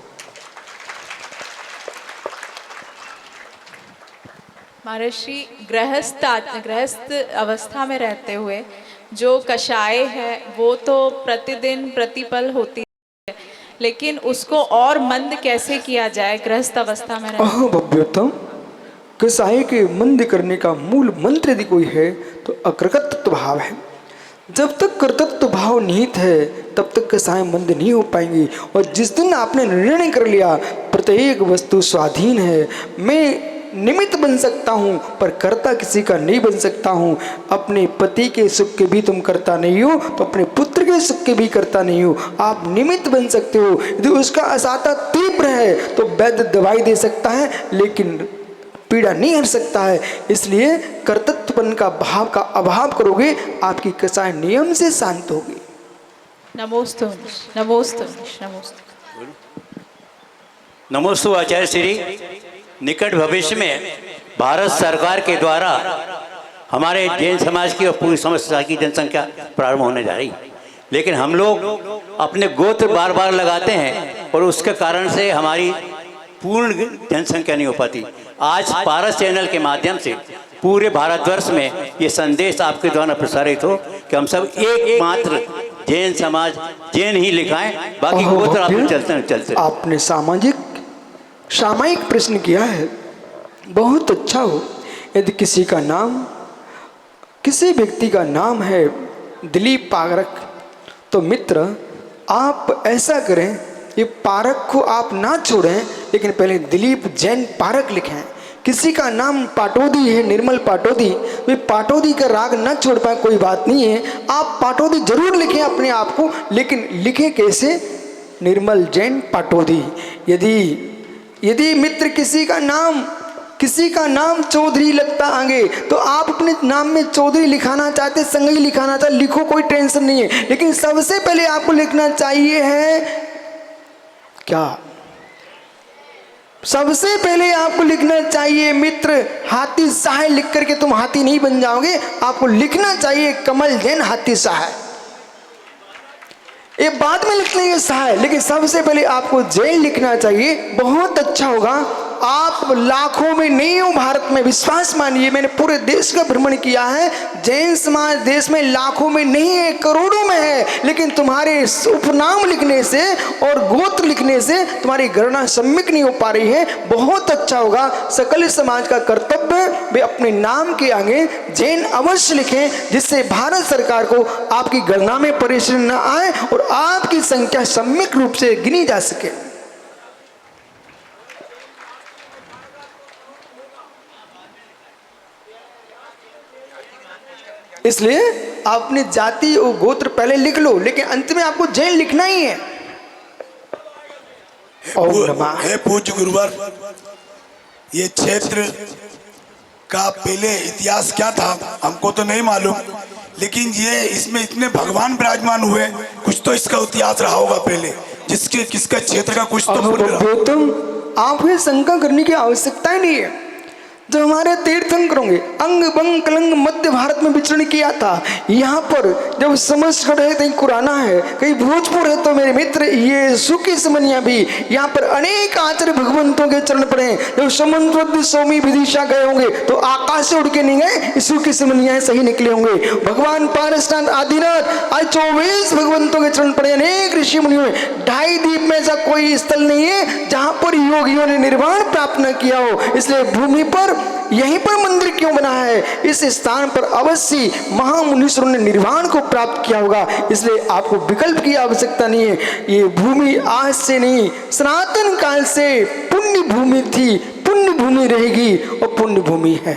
महर्षि, गृहस्थ अवस्था में रहते हुए जो कषाय है वो तो प्रतिदिन प्रतिपल होती है, लेकिन उसको और मंद कैसे किया जाए गृहस्थ अवस्था में? भव्योत्तम, कसाय के मंद करने का मूल मंत्र यदि कोई है तो अकृतत्व भाव है। जब तक कर्तृत्व भाव निहित है तब तक कसाय मंद नहीं हो पाएंगी। और जिस दिन आपने निर्णय कर लिया प्रत्येक वस्तु स्वाधीन है, मैं निमित्त बन सकता हूँ पर कर्ता किसी का नहीं बन सकता हूँ। अपने पति के सुख के भी तुम कर्ता नहीं हो तो अपने पुत्र के सुख के भी कर्ता नहीं हो। आप निमित्त बन सकते हो। यदि उसका असाता तीव्र है तो वैद्य दवाई दे सकता है लेकिन पीड़ा नहीं हट सकता है। इसलिए कर्तृत्वपन का भाव का अभाव करोगे, आपकी कसाय नियम से शांत होगी। नमोस्तु नमोस्तु नमोस्तु। नमोस्तु आचार्य श्री। निकट भविष्य में भारत सरकार के द्वारा हमारे जैन समाज की और पूरी समस्त की जनसंख्या प्रारंभ होने जा रही, लेकिन हम लोग अपने गोत्र बार बार लगाते हैं और उसके कारण से हमारी पूर्ण जनसंख्या नहीं हो पाती। आज पारस चैनल के माध्यम से पूरे भारतवर्ष में ये संदेश आपके द्वारा प्रसारित हो कि हम सब एकमात्र जैन समाज जैन ही लिखाएं, बाकी गोत्र आप चलते। आपने सामायिक प्रश्न किया है, बहुत अच्छा हो। यदि किसी का नाम, किसी व्यक्ति का नाम है दिलीप पारक, तो मित्र आप ऐसा करें, ये पारक को आप ना छोड़ें लेकिन पहले दिलीप जैन पारक लिखें। किसी का नाम पाटोदी है, निर्मल पाटोदी, वे पाटोदी का राग न छोड़ पाए कोई बात नहीं है, आप पाटोदी जरूर लिखें अपने आप को, लेकिन लिखें कैसे? निर्मल जैन पाटोदी। यदि मित्र किसी का नाम चौधरी लगता आगे, तो आप अपने नाम में चौधरी लिखाना चाहते, संगई लिखाना चाहते, लिखो, कोई टेंशन नहीं है। लेकिन सबसे पहले आपको लिखना चाहिए है क्या? सबसे पहले आपको लिखना चाहिए मित्र हाथी शाह। लिख करके तुम हाथी नहीं बन जाओगे, आपको लिखना चाहिए कमल जैन हाथी शाह। ये बाद में लिख लेंगे शाह, लेकिन सबसे पहले आपको जैन लिखना चाहिए। बहुत अच्छा होगा। आप लाखों में नहीं हो भारत में, विश्वास मानिए, मैंने पूरे देश का भ्रमण किया है। जैन समाज देश में लाखों में नहीं है, करोड़ों में है, लेकिन तुम्हारे उपनाम लिखने से और गोत्र लिखने से तुम्हारी गणना सम्यक नहीं हो पा रही है। बहुत अच्छा होगा, सकल समाज का कर्तव्य वे अपने नाम के आगे जैन अवश्य लिखें, जिससे भारत सरकार को आपकी गणना में परेशानी न आए और आपकी संख्या सम्यक रूप से गिनी जा सके। इसलिए आप अपनी जाति और गोत्र पहले लिख लो, लेकिन अंत में आपको जैन लिखना ही है। हे पूज्य गुरुवर, ये क्षेत्र का पहले इतिहास क्या था हमको तो नहीं मालूम, लेकिन ये इसमें इतने भगवान विराजमान हुए, कुछ तो इसका इतिहास रहा होगा पहले, किसका क्षेत्र का कुछ तो तुम आपको शंका करने की आवश्यकता ही नहीं है। जब हमारे तीर्थंकरों ने अंग बंग कलंग मध्य भारत में विचरण किया था, यहाँ पर जब समझकर है कहीं कुराना है, कहीं भोजपुर है, तो मेरे मित्र ये सुखी समनिया भी यहाँ पर अनेक आचार्य भगवंतों के चरण पड़े। जब समंत स्वामी विदिशा गए होंगे तो आकाश से उड़ के नहीं गए, सुखी समनिया सही निकले होंगे। भगवान पारसनाथ आदिनाथ आज 24 भगवंतों के चरण पड़े, अनेक ऋषि मुनियों में। 2.5 द्वीप में ऐसा कोई स्थल नहीं है जहाँ पर योगियों ने निर्वाण प्राप्त न किया हो। इसलिए भूमि पर यहीं पर मंदिर क्यों बना है? इस स्थान पर अवश्य महामुनीश्वरों ने निर्वाण को प्राप्त किया होगा। इसलिए आपको विकल्प की आवश्यकता नहीं है। ये भूमि आज से नहीं, सनातन काल से पुण्य भूमि थी, पुण्य भूमि रहेगी और पुण्य भूमि है।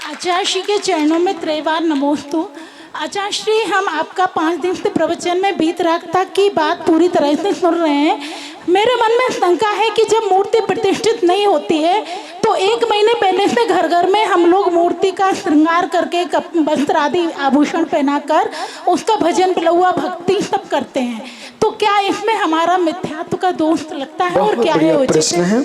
आचार्य श्री के चरणों में त्रैवार नमोस्तु। आचार्य श्री, हम आपका 5 दिन से प्रवचन में बीत रागता की बात पूरी तरह से सुन रहे हैं। मेरे मन में शंका है कि जब मूर्ति प्रतिष्ठित नहीं होती है तो 1 महीने पहले से घर घर में हम लोग मूर्ति का श्रृंगार करके वस्त्र आदि आभूषण पहनाकर उसका भजन बिलौआ भक्ति सब करते हैं। तो क्या इसमें हमारा मिथ्यात्व का दोष लगता है और क्या है प्रश्न है?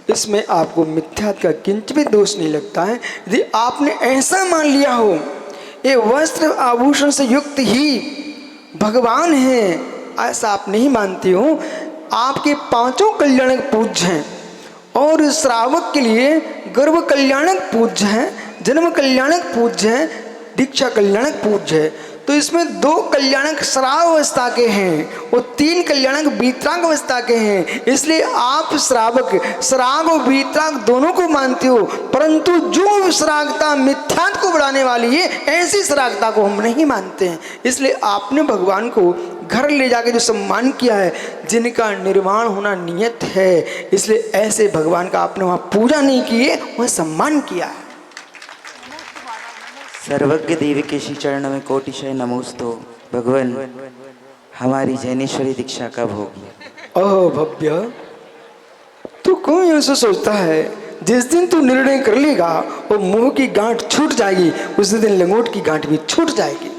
इसमें आपको मिथ्यात्व का किंचित भी दोष नहीं लगता है। यदि आपने ऐसा मान लिया हो ये वस्त्र आभूषण से युक्त ही भगवान है, ऐसा आप नहीं मानते हो। आपके 5 कल्याणक पूज्य हैं और श्रावक के लिए गर्भ कल्याणक पूज्य है, जन्म कल्याणक पूज्य है, दीक्षा कल्याणक पूज्य है। तो इसमें 2 कल्याणक श्राव अवस्था के हैं और 3 कल्याणक वीतराग अवस्था के हैं। इसलिए आप श्रावक श्राग और वीतराग दोनों को मानते हो, परंतु जो श्रागता मिथ्यात्व को बढ़ाने वाली है ऐसी श्रागता को हम नहीं मानते हैं। इसलिए आपने भगवान को घर ले जाके जो सम्मान किया है, जिनका निर्वाण होना नियत है, इसलिए ऐसे भगवान का आपने वहाँ पूजा नहीं की है, वह सम्मान किया है। सर्वज्ञ देवी के श्री चरणों में कोटिशय नमोस्तु। भगवान, हमारी जैनेश्वरी दीक्षा कब होगी? ओह भव्य, तू क्यों ऐसा सोचता है? जिस दिन तू निर्णय कर लेगा और मुंह की गांठ छूट जाएगी, उस दिन लंगोट की गांठ भी छूट जाएगी।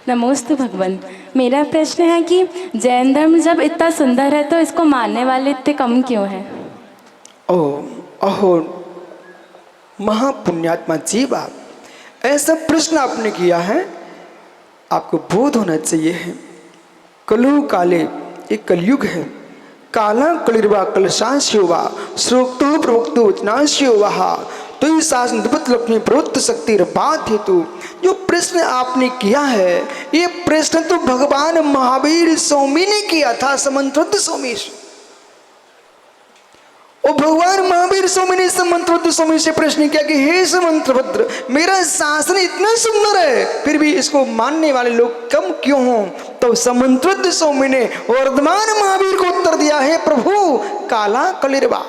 नमोस्तु भगवान, मेरा प्रश्न है कि जैन धर्म जब इतना सुंदर है तो इसको मानने वाले इतने कम क्यों हैं? ओहो महापुण्यात्मा जीव, आप ऐसा प्रश्न आपने किया है, आपको बोध होना चाहिए है। कलु काले, एक कलयुग है। काला कलिर्वा कलशास्योवा श्रोक्तो प्रवक्तो वचनास्योवा तो इस शासन दुपत लक्ष्मी प्रवृत्त शक्ति बात हेतु। जो प्रश्न आपने किया है ये प्रश्न तो भगवान महावीर स्वामी ने किया था, समंत्रद्ध स्वामी से। और भगवान महावीर स्वामी ने समंत्रभद्र स्वामी से प्रश्न किया कि हे समंत्रभद्र, मेरा शासन इतना सुंदर है फिर भी इसको मानने वाले लोग कम क्यों हों? तो समंत्रभद्र स्वामी ने वर्धमान महावीर को उत्तर दिया है, प्रभु काला कलिर्वा,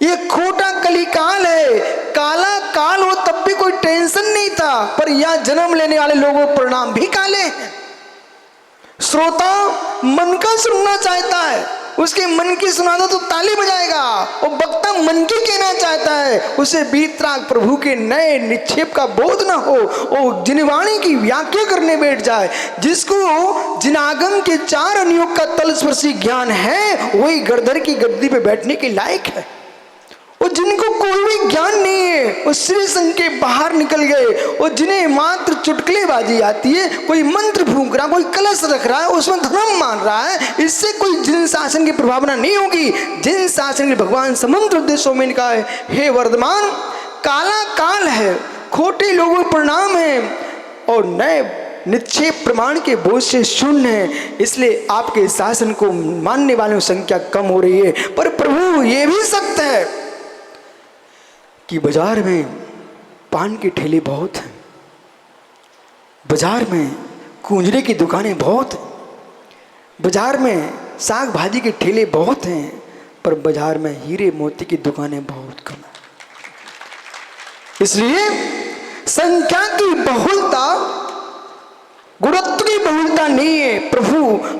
ये खोटा कलिकाल है। काला काल हो तब भी कोई टेंशन नहीं था, पर यह जन्म लेने वाले लोगों के परिणाम भी काले हैं। श्रोता मन का सुनना चाहता है, उसके मन की सुना दो तो ताली बजाएगा, और वक्ता मन की कहना चाहता है, उसे वीतराग प्रभु के नए निक्षेप का बोध ना हो और जिनवाणी की व्याख्या करने बैठ जाए। जिसको जिनागम के 4 अनुयोग का तलस्पर्शी ज्ञान है वही गरधर की गद्दी पे बैठने के लायक है। और जिनको कोई भी ज्ञान नहीं है वो श्री संघ के बाहर निकल गए, और जिन्हें मात्र चुटकुलेबाजी आती है, कोई मंत्र फूंक रहा, कोई कलश रख रहा है, उसमें धर्म मान रहा है, इससे कोई जिन शासन की प्रभावना नहीं होगी। जिन शासन के भगवान समंत्र स्वामी ने कहा है, हे वर्धमान काला काल है, खोटे लोगों के परिणाम है और नए निक्षेप प्रमाण के बोझ से शून्य है, इसलिए आपके शासन को मानने वालों की संख्या कम हो रही है। पर प्रभु ये भी सत्य है कि बाजार में पान के ठेले बहुत हैं, बाजार में कुंजरे की दुकानें बहुत हैं, बाजार में साग भाजी के ठेले बहुत हैं, पर बाजार में हीरे मोती की दुकानें बहुत कम हैं। इसलिए संख्या की बहुलता गुणत्व की बहुलता नहीं है। प्रभु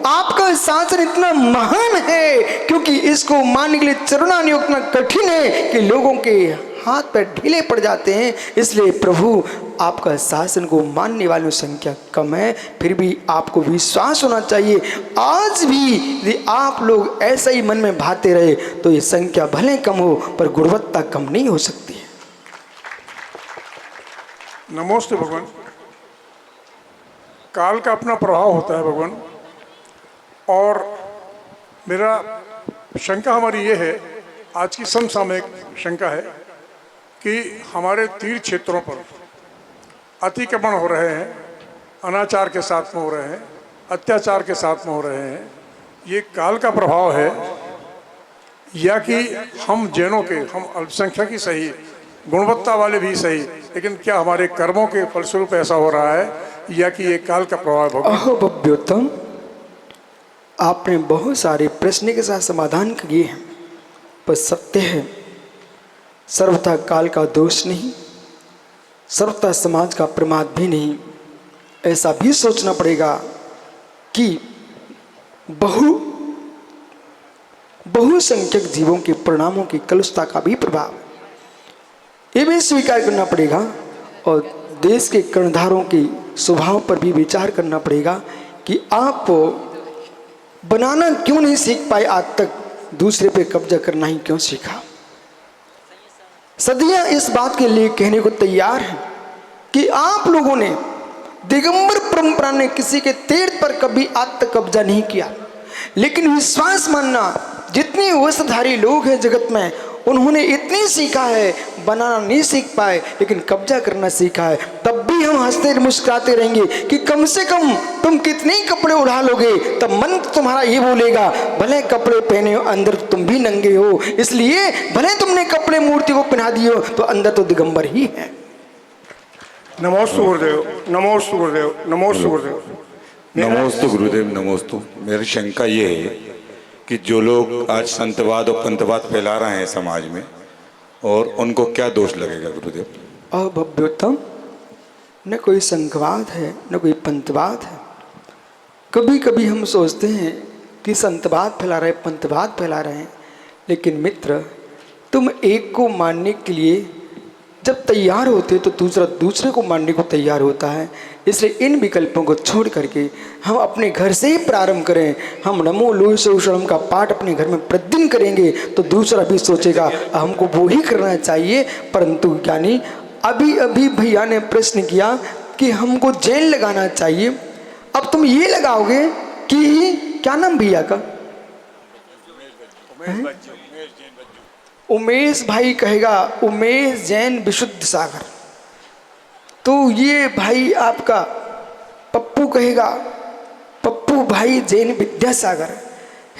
आपका शासन इतना महान है क्योंकि इसको मानने के लिए चरणानुयोग इतना कठिन है कि लोगों के हाथ पैर ढीले पड़ जाते हैं। इसलिए प्रभु आपका शासन को मानने वालों की संख्या कम है, फिर भी आपको विश्वास होना चाहिए। आज भी यदि आप लोग ऐसा ही मन में भाते रहे तो ये संख्या भले कम हो पर गुणवत्ता कम नहीं हो सकती है। नमोस्तु भगवान। काल का अपना प्रभाव होता है भगवान, और मेरा शंका हमारी ये है, आज की समसामयिक शंका है कि हमारे तीर्थ क्षेत्रों पर अतिक्रमण हो रहे हैं, अनाचार के साथ में हो रहे हैं, अत्याचार के साथ में हो रहे हैं। ये काल का प्रभाव है या कि हम जैनों के, हम अल्पसंख्यक ही सही, गुणवत्ता वाले भी सही, लेकिन क्या हमारे कर्मों के फलस्वरूप ऐसा हो रहा है या कि ये काल का प्रभाव है? अहो भव्योत्तम, आपने बहुत सारे प्रश्न के साथ समाधान किए हैं, पर सत्य है सर्वथा काल का दोष नहीं, सर्वथा समाज का प्रमाद भी नहीं। ऐसा भी सोचना पड़ेगा कि बहुसंख्यक जीवों के परिणामों की कलुषता का भी प्रभाव, ये भी स्वीकार करना पड़ेगा। और देश के कर्णधारों के स्वभाव पर भी विचार करना पड़ेगा कि आप बनाना क्यों नहीं सीख पाए, आज तक दूसरे पे कब्जा करना ही क्यों सीखा। सदियां इस बात के लिए कहने को तैयार हैं कि आप लोगों ने दिगंबर परंपरा ने किसी के तीर्थ पर कभी आज तक कब्जा नहीं किया, लेकिन विश्वास मानना, जितने वस्त्रधारी लोग हैं जगत में उन्होंने इतनी सीखा है, बनाना नहीं सीख पाए लेकिन कब्जा करना सीखा है। तब भी हम हंसते मुस्कुराते रहेंगे कि कम से कम तुम कितने कपड़े उड़ा लोगे, तब मन तुम्हारा ये बोलेगा भले कपड़े पहने हो अंदर तो तुम भी नंगे हो, इसलिए भले तुमने कपड़े मूर्ति को पहना दिए हो तो अंदर तो दिगंबर ही है। नमोस्तु गुरुदेव, नमोस्तु गुरुदेव, नमोस्तु गुरुदेव। नमोस्तु गुरुदेव, नमोस्तु। मेरी शंका ये है कि जो लोग आज संतवाद और पंतवाद फैला रहे हैं समाज में, और उनको क्या दोष लगेगा गुरुदेव? भव्योत्तम, न कोई संतवाद है न कोई पंतवाद है। कभी कभी हम सोचते हैं कि संतवाद फैला रहे, पंतवाद फैला रहे हैं, लेकिन मित्र तुम एक को मानने के लिए जब तैयार होते तो दूसरा दूसरे को मानने को तैयार होता है। इसलिए इन विकल्पों को छोड़ करके हम अपने घर से ही प्रारंभ करें। हम नमो लोह सोषणम का पाठ अपने घर में प्रतिदिन करेंगे तो दूसरा भी सोचेगा हमको वो ही करना चाहिए। परंतु ज्ञानी अभी अभी भैया ने प्रश्न किया कि हमको जेल लगाना चाहिए, अब तुम ये लगाओगे कि क्या नाम भैया का? उमेश भाई कहेगा उमेश जैन विशुद्ध सागर, तो ये भाई आपका पप्पू कहेगा पप्पू भाई जैन विद्यासागर।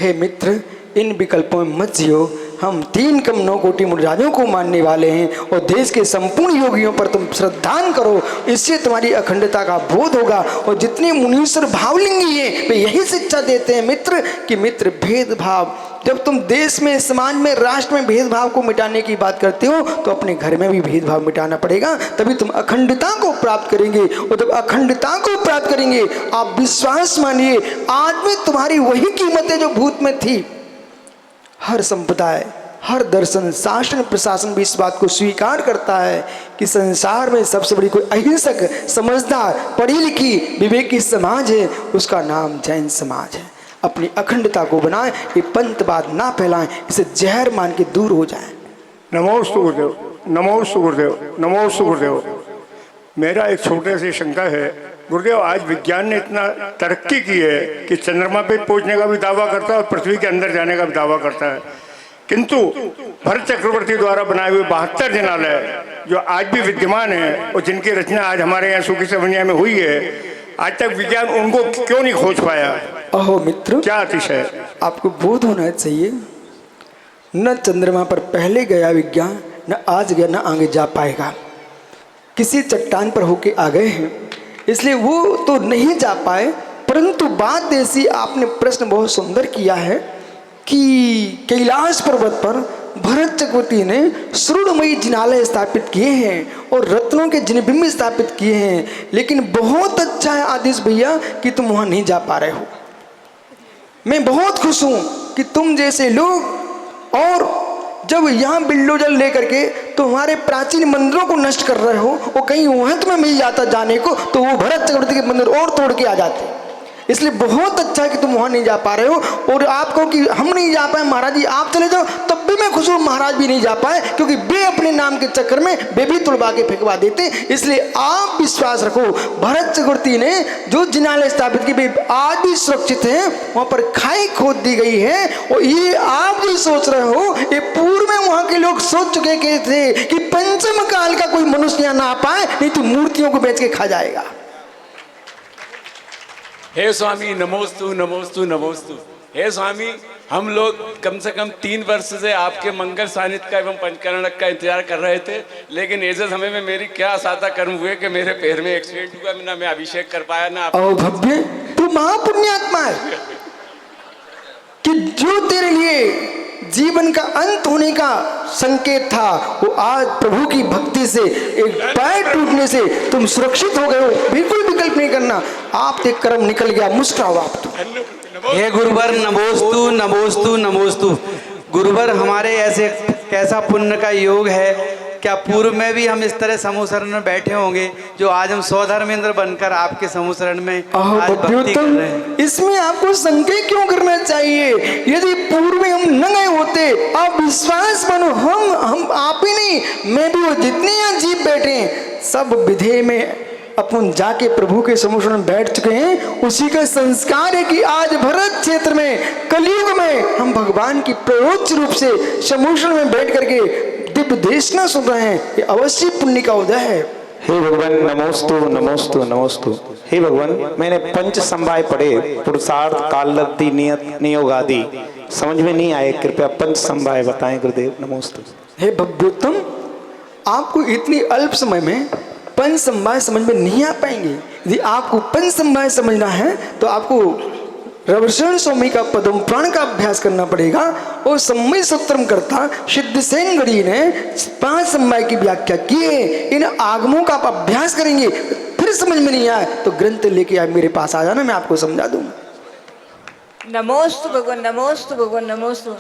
हे मित्र, इन विकल्पों में मत जियो। हम 3 कम 9 कोटि मुनिराजों को मानने वाले हैं और देश के संपूर्ण योगियों पर तुम श्रद्धान करो, इससे तुम्हारी अखंडता का बोध होगा। और जितने मुनीश्वर भावलिंगी हैं वे यही शिक्षा देते हैं मित्र कि मित्र भेदभाव, जब तुम देश में, समाज में, राष्ट्र में भेदभाव को मिटाने की बात करते हो तो अपने घर में भी भेदभाव मिटाना पड़ेगा, तभी तुम अखंडता को प्राप्त करेंगे। और जब अखंडता को प्राप्त करेंगे, आप विश्वास मानिए आज में तुम्हारी वही कीमत है जो भूत में थी। हर संप्रदाय, हर दर्शन, शासन, प्रशासन भी इस बात को स्वीकार करता है कि संसार में सबसे बड़ी कोई अहिंसक, समझदार, पढ़ी लिखी, विवेकी समाज है, उसका नाम जैन समाज है। अपनी अखंडता को बनाएं, ये पंतवाद ना फैलाएं, इसे जहर मान के दूर हो जाएं। नमोस्तु गुरुदेव, नमोस्तु गुरुदेव, नमोस्तु गुरुदेव। मेरा एक छोटे से शंका है गुरुदेव, आज विज्ञान ने इतना तरक्की की है कि चंद्रमा पे पहुंचने का भी दावा करता है और पृथ्वी के अंदर जाने का भी दावा करता है, किंतु भरत चक्रवर्ती द्वारा बनाए हुए 72 जिनालय जो आज भी विद्यमान है और जिनकी रचना आज हमारे यहाँ सुखी सवनिया में हुई है, आज तक विज्ञान उनको क्यों नहीं खोज पाया? अहो मित्र, क्या अतिशय! आपको बोध होना चाहिए, न चंद्रमा पर पहले गया विज्ञान, न आज गया, न आगे जा पाएगा। किसी चट्टान पर होके आ गए हैं, इसलिए वो तो नहीं जा पाए। परंतु बात ऐसी, आपने प्रश्न बहुत सुंदर किया है कि कैलाश पर्वत पर भरत चक्रवर्ती ने सुरुणमयी जिनालय स्थापित किए हैं और रत्नों के जिनबिंब स्थापित किए हैं, लेकिन बहुत अच्छा है आदेश भैया कि तुम वहाँ नहीं जा पा रहे हो। मैं बहुत खुश हूँ कि तुम जैसे लोग और जब यहाँ बिल्डोजर लेकर के तो हमारे प्राचीन मंदिरों को नष्ट कर रहे हो, वो कहीं वहाँ तुम्हें मिल जाता जाने को, तो वो भरत चक्रवर्ती के मंदिर और तोड़ के आ जाते। इसलिए बहुत अच्छा है कि तुम वहाँ नहीं जा पा रहे हो, और आप कहो कि हम नहीं जा पाए महाराज जी आप चले जाओ, तब भी मैं खुश हूँ। महाराज भी नहीं जा पाए क्योंकि वे अपने नाम के चक्कर में वे भी तुड़वा के फेंकवा देते। इसलिए आप विश्वास रखो, भरत चक्रवर्ती ने जो जिनालय स्थापित की वे आज भी सुरक्षित है, वहाँ पर खाई खोद दी गई है। और ये आप जो सोच रहे हो, ये पूर्व में वहाँ के लोग सोच चुके थे कि पंचम काल का कोई मनुष्य यहाँ ना आ पाए, नहीं तो मूर्तियों को बेच के खा जाएगा। हे स्वामी नमोस्तु नमोस्तु नमोस्तु। हे स्वामी, हम लोग कम से कम 3 वर्ष से आपके मंगल सानिध्य का एवं पंचकरणक का इंतजार कर रहे थे, लेकिन ऐसे समय में मेरी क्या साता कर्म हुए कि मेरे पैर में एक्सीडेंट हुआ, ना मैं अभिषेक कर पाया ना। ओ भव्य, तू महापुण्यात्मा है कि जो तेरे लिए जीवन का अंत होने का संकेत था, वो आज प्रभु की भक्ति से एक पैर टूटने से तुम सुरक्षित हो गए हो। बिल्कुल विकल्प नहीं करना, आप ते कर्म निकल गया, मुस्कुराओ आप तो। हे गुरुवर नमोस्तु नमोस्तु नमोस्तु। गुरुवर, हमारे ऐसे कैसा पुण्य का योग है, क्या पूर्व में भी हम इस तरह समूह शरण में बैठे होंगे जो आज हम स्वधर्मेंद्र बनकर आपके समूह शरण में आज भक्ति कर रहे हैं। इसमें आपको संकेत क्यों करना चाहिए? यदि पूर्व में हम न गए होते, आप विश्वास मानो, हम आप ही नहीं, मैं भी वो जितने यहाँ जीव बैठे हैं सब विधेय में अपन जाके प्रभु के समूह में बैठ चुके हैं। उसी का संस्कार है कि आज भरत क्षेत्र में कलयुग में हम भगवान की प्रयोज्य रूप से समूह में बैठ करके दिव्य देशना सुन रहे हैं। ये अवश्य पुण्य का उदय है। हे भगवान नमोस्तु नमोस्तु नमोस्तु। हे भगवान, मैंने पंच संभाय पढ़े, पुरुषार्थ काल लब्धि नियत नियोग आदि, समझ में नहीं आए, कृपया पंच संभाय बताएं गुरुदेव नमोस्तु। हे भव्योत्तम, आपको इतनी अल्प समय में पंच संभाय समझ में नहीं आ पाएंगे। यदि आपको पंच संभाय समझना है तो आपको रविशरण स्वामी का पद्म पुराण का अभ्यास करना पड़ेगा। और सम्मय सूत्रम करता सिद्धसेन गढ़ी ने 5 संभाय की व्याख्या की है। इन आगमों का आप अभ्यास करेंगे, फिर समझ में नहीं आए तो ग्रंथ लेके आप मेरे पास आ जाना, मैं आपको समझा दूंगा। नमोस्तु भगवान नमोस्तु भगवान नमोस्तु।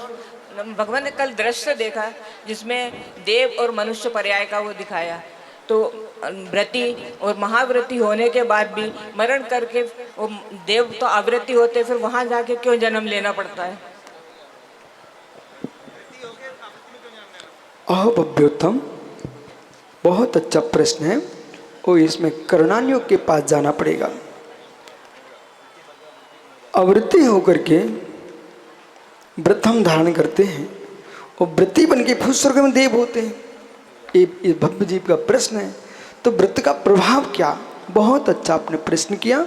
भगवान ने कल दृश्य देखा जिसमें देव और मनुष्य पर्याय का वो दिखाया, तो व्रती और महाव्रती होने के बाद भी मरण करके वो देव तो अव्रती होते, फिर वहां जाके क्यों जन्म लेना पड़ता है? भव्योत्तम, बहुत अच्छा प्रश्न है, और इसमें करुणानियोग के पास जाना पड़ेगा। अव्रती होकर के व्रत हम धारण करते हैं और व्रती बन के फिर स्वर्ग में देव होते हैं। ये भव्य जीव का प्रश्न है। तो व्रत का प्रभाव क्या? बहुत अच्छा आपने प्रश्न किया।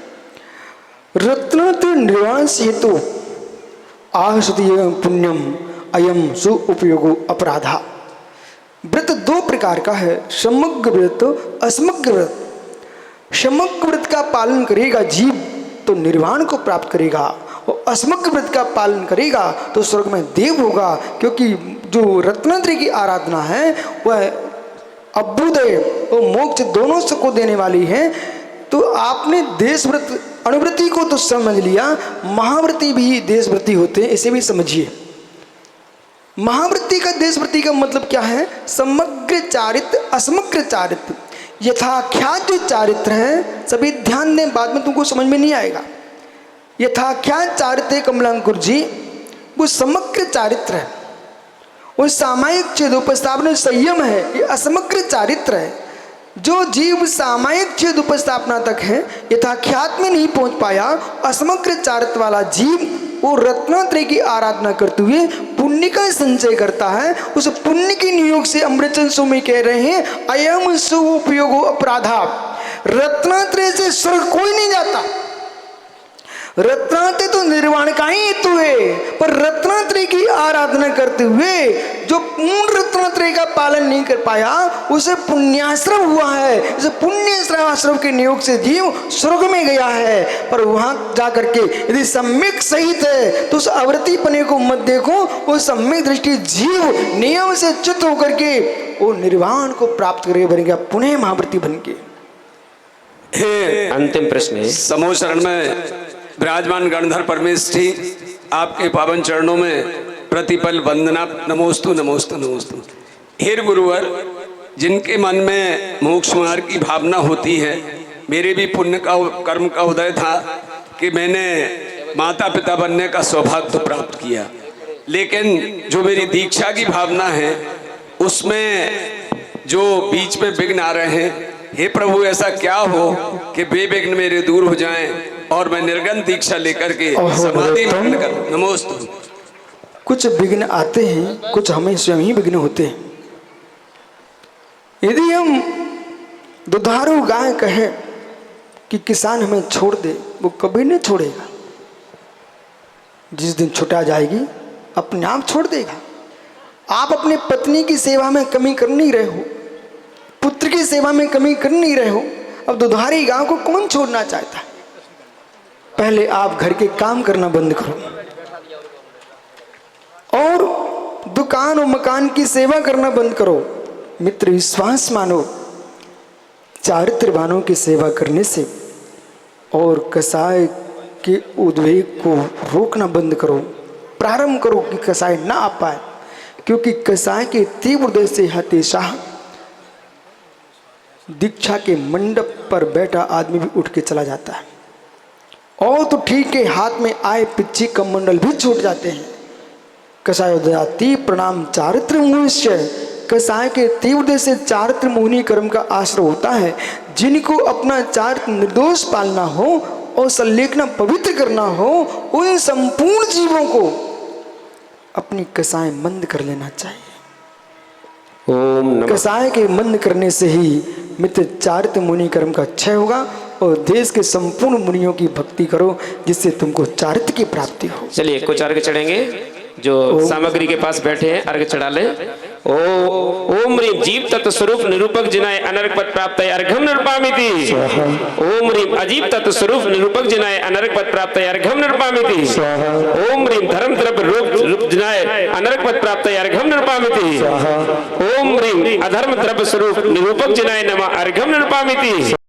रत्नत निर्वाण हेतु आहसति पुण्यम अयम सु उपयोगो अपराधा। व्रत 2 प्रकार का है, समग्र व्रत, असमग्र व्रत। समग्र व्रत का पालन करेगा जीव तो निर्वाण को प्राप्त करेगा, और असमग्र व्रत का पालन करेगा तो स्वर्ग में देव होगा। क्योंकि जो रत्नत्रय की आराधना है वह अभ्युदय और मोक्ष दोनों को देने वाली है। तो आपने देशव्रत अणुव्रती को तो समझ लिया, महाव्रती भी देशव्रती होते हैं, इसे भी समझिए। महाव्रती का देशव्रती का मतलब क्या है? समग्र चारित्र असमग्र चारित्र। यथाख्यात जो चारित्र है, सभी ध्यान दें, बाद में तुमको समझ में नहीं आएगा। यथाख्यात चारित्र कमलांकुर जी, वो समग्र चारित्र है, वो सामायिक छेदोपस्थापना संयम है, ये असमग्र चारित्र है। जो जीव सामायिक छेद उपस्थापना तक है, यथाख्यात में नहीं पहुंच पाया, असमग्र चारित्र वाला जीव वो रत्नात्रय की आराधना करते हुए पुण्य का संचय करता है। उस पुण्य के नियोग से अमृतचंद स्वामी कह रहे हैं अयम सु उपयोगो अपराधा। रत्नात्रय से स्वर्ग कोई नहीं जाता। रत्नात्रय तो निर्वाण का ही हेतु है, पर रत्नात्रय की आराधना करते हुए जो पूर्ण रत्नात्रय का पालन नहीं कर पाया उसे पुण्याश्रम हुआ है। इस पुण्याश्रम के नियोग से जीव स्वर्ग में गया है, पर वहां जाकर के यदि सम्यक सहित है तो उस अवृत्ति पने को मत देखो। वो सम्यक दृष्टि जीव नियम से च्युत होकर के वो निर्वाण को प्राप्त करके बनेगा, पुनः महावृत्ति बन के। अंतिम प्रश्न है, समूह शरण में विराजमान गणधर परमेश जी, आपके पावन चरणों में प्रतिपल वंदना नमोस्तु नमोस्तु नमोस्तु। हे गुरुवर, जिनके मन में मोक्ष मार्ग की भावना होती है, मेरे भी पुण्य का कर्म का उदय था कि मैंने माता पिता बनने का सौभाग्य तो प्राप्त किया, लेकिन जो मेरी दीक्षा की भावना है उसमें जो बीच में विघ्न आ रहे हैं, हे प्रभु ऐसा क्या हो कि वे विघ्न मेरे दूर हो जाएं और मैं निर्गन दीक्षा लेकर के समाधि में कर। नमोस्तु। कुछ विघ्न आते हैं, कुछ हमें स्वयं ही विघ्न होते हैं। यदि हम दुधारू गाय कहें कि किसान हमें छोड़ दे, वो कभी नहीं छोड़ेगा। जिस दिन छुटा जाएगी अपने आप छोड़ देगा। आप अपनी पत्नी की सेवा में कमी कर नहीं रहे हो, पुत्र की सेवा में कमी कर नहीं रहे हो। अब दुधारी गांव को कौन छोड़ना चाहता है? पहले आप घर के काम करना बंद करो और दुकान और मकान की सेवा करना बंद करो। मित्र विश्वास मानो, चारित्रवानों की सेवा करने से और कसाय के उद्वेग को रोकना बंद करो। प्रारंभ करो कि कसाय ना आ पाए, क्योंकि कसाय के तीव्र उदय से हतेशाह दीक्षा के मंडप पर बैठा आदमी भी उठ के चला जाता है। और तो ठीक है, हाथ में आए पिच्ची कमंडल भी छूट जाते हैं। कसाय उदयाति प्रणाम चारित्र मुनिश्य। कसाय के तीव्र उदय से चारित्र मुनि कर्म का आश्रय होता है। जिनको अपना चारित्र निर्दोष पालना हो और संलेखना पवित्र करना हो, उन संपूर्ण जीवों को अपनी कसाय मंद कर लेना चाहिए। कसाय के मंद करने से ही मित्र चारित्र मुनि कर्म का क्षय होगा और देश के संपूर्ण मुनियों की भक्ति करो, जिससे तुमको चारित्र की प्राप्ति हो। चलिए कुछ अर्घ चढ़ेंगे। जो सामग्री के पास बैठे हैं अर्घ चढ़ा ले। ओम ह्रीम जीव तत्व स्वरूप निरूपक जिनाय अनर्क पद प्राप्त है अर्घम निरूपामिति। ओम ह्रीम अजीव तत्व स्वरूप निरूपक जिनाय अनर्क पद प्राप्त है अर्घम निरूपामिति। ओम ह्रीम धर्म द्रव्य रूप जिनाय अनर्क पद प्राप्त है अर्घम निरूपामिति। ओम ह्रीम अधर्म द्रव्य स्वरूप निरूपक जिनाय नमः अर्घम निरूपामिति।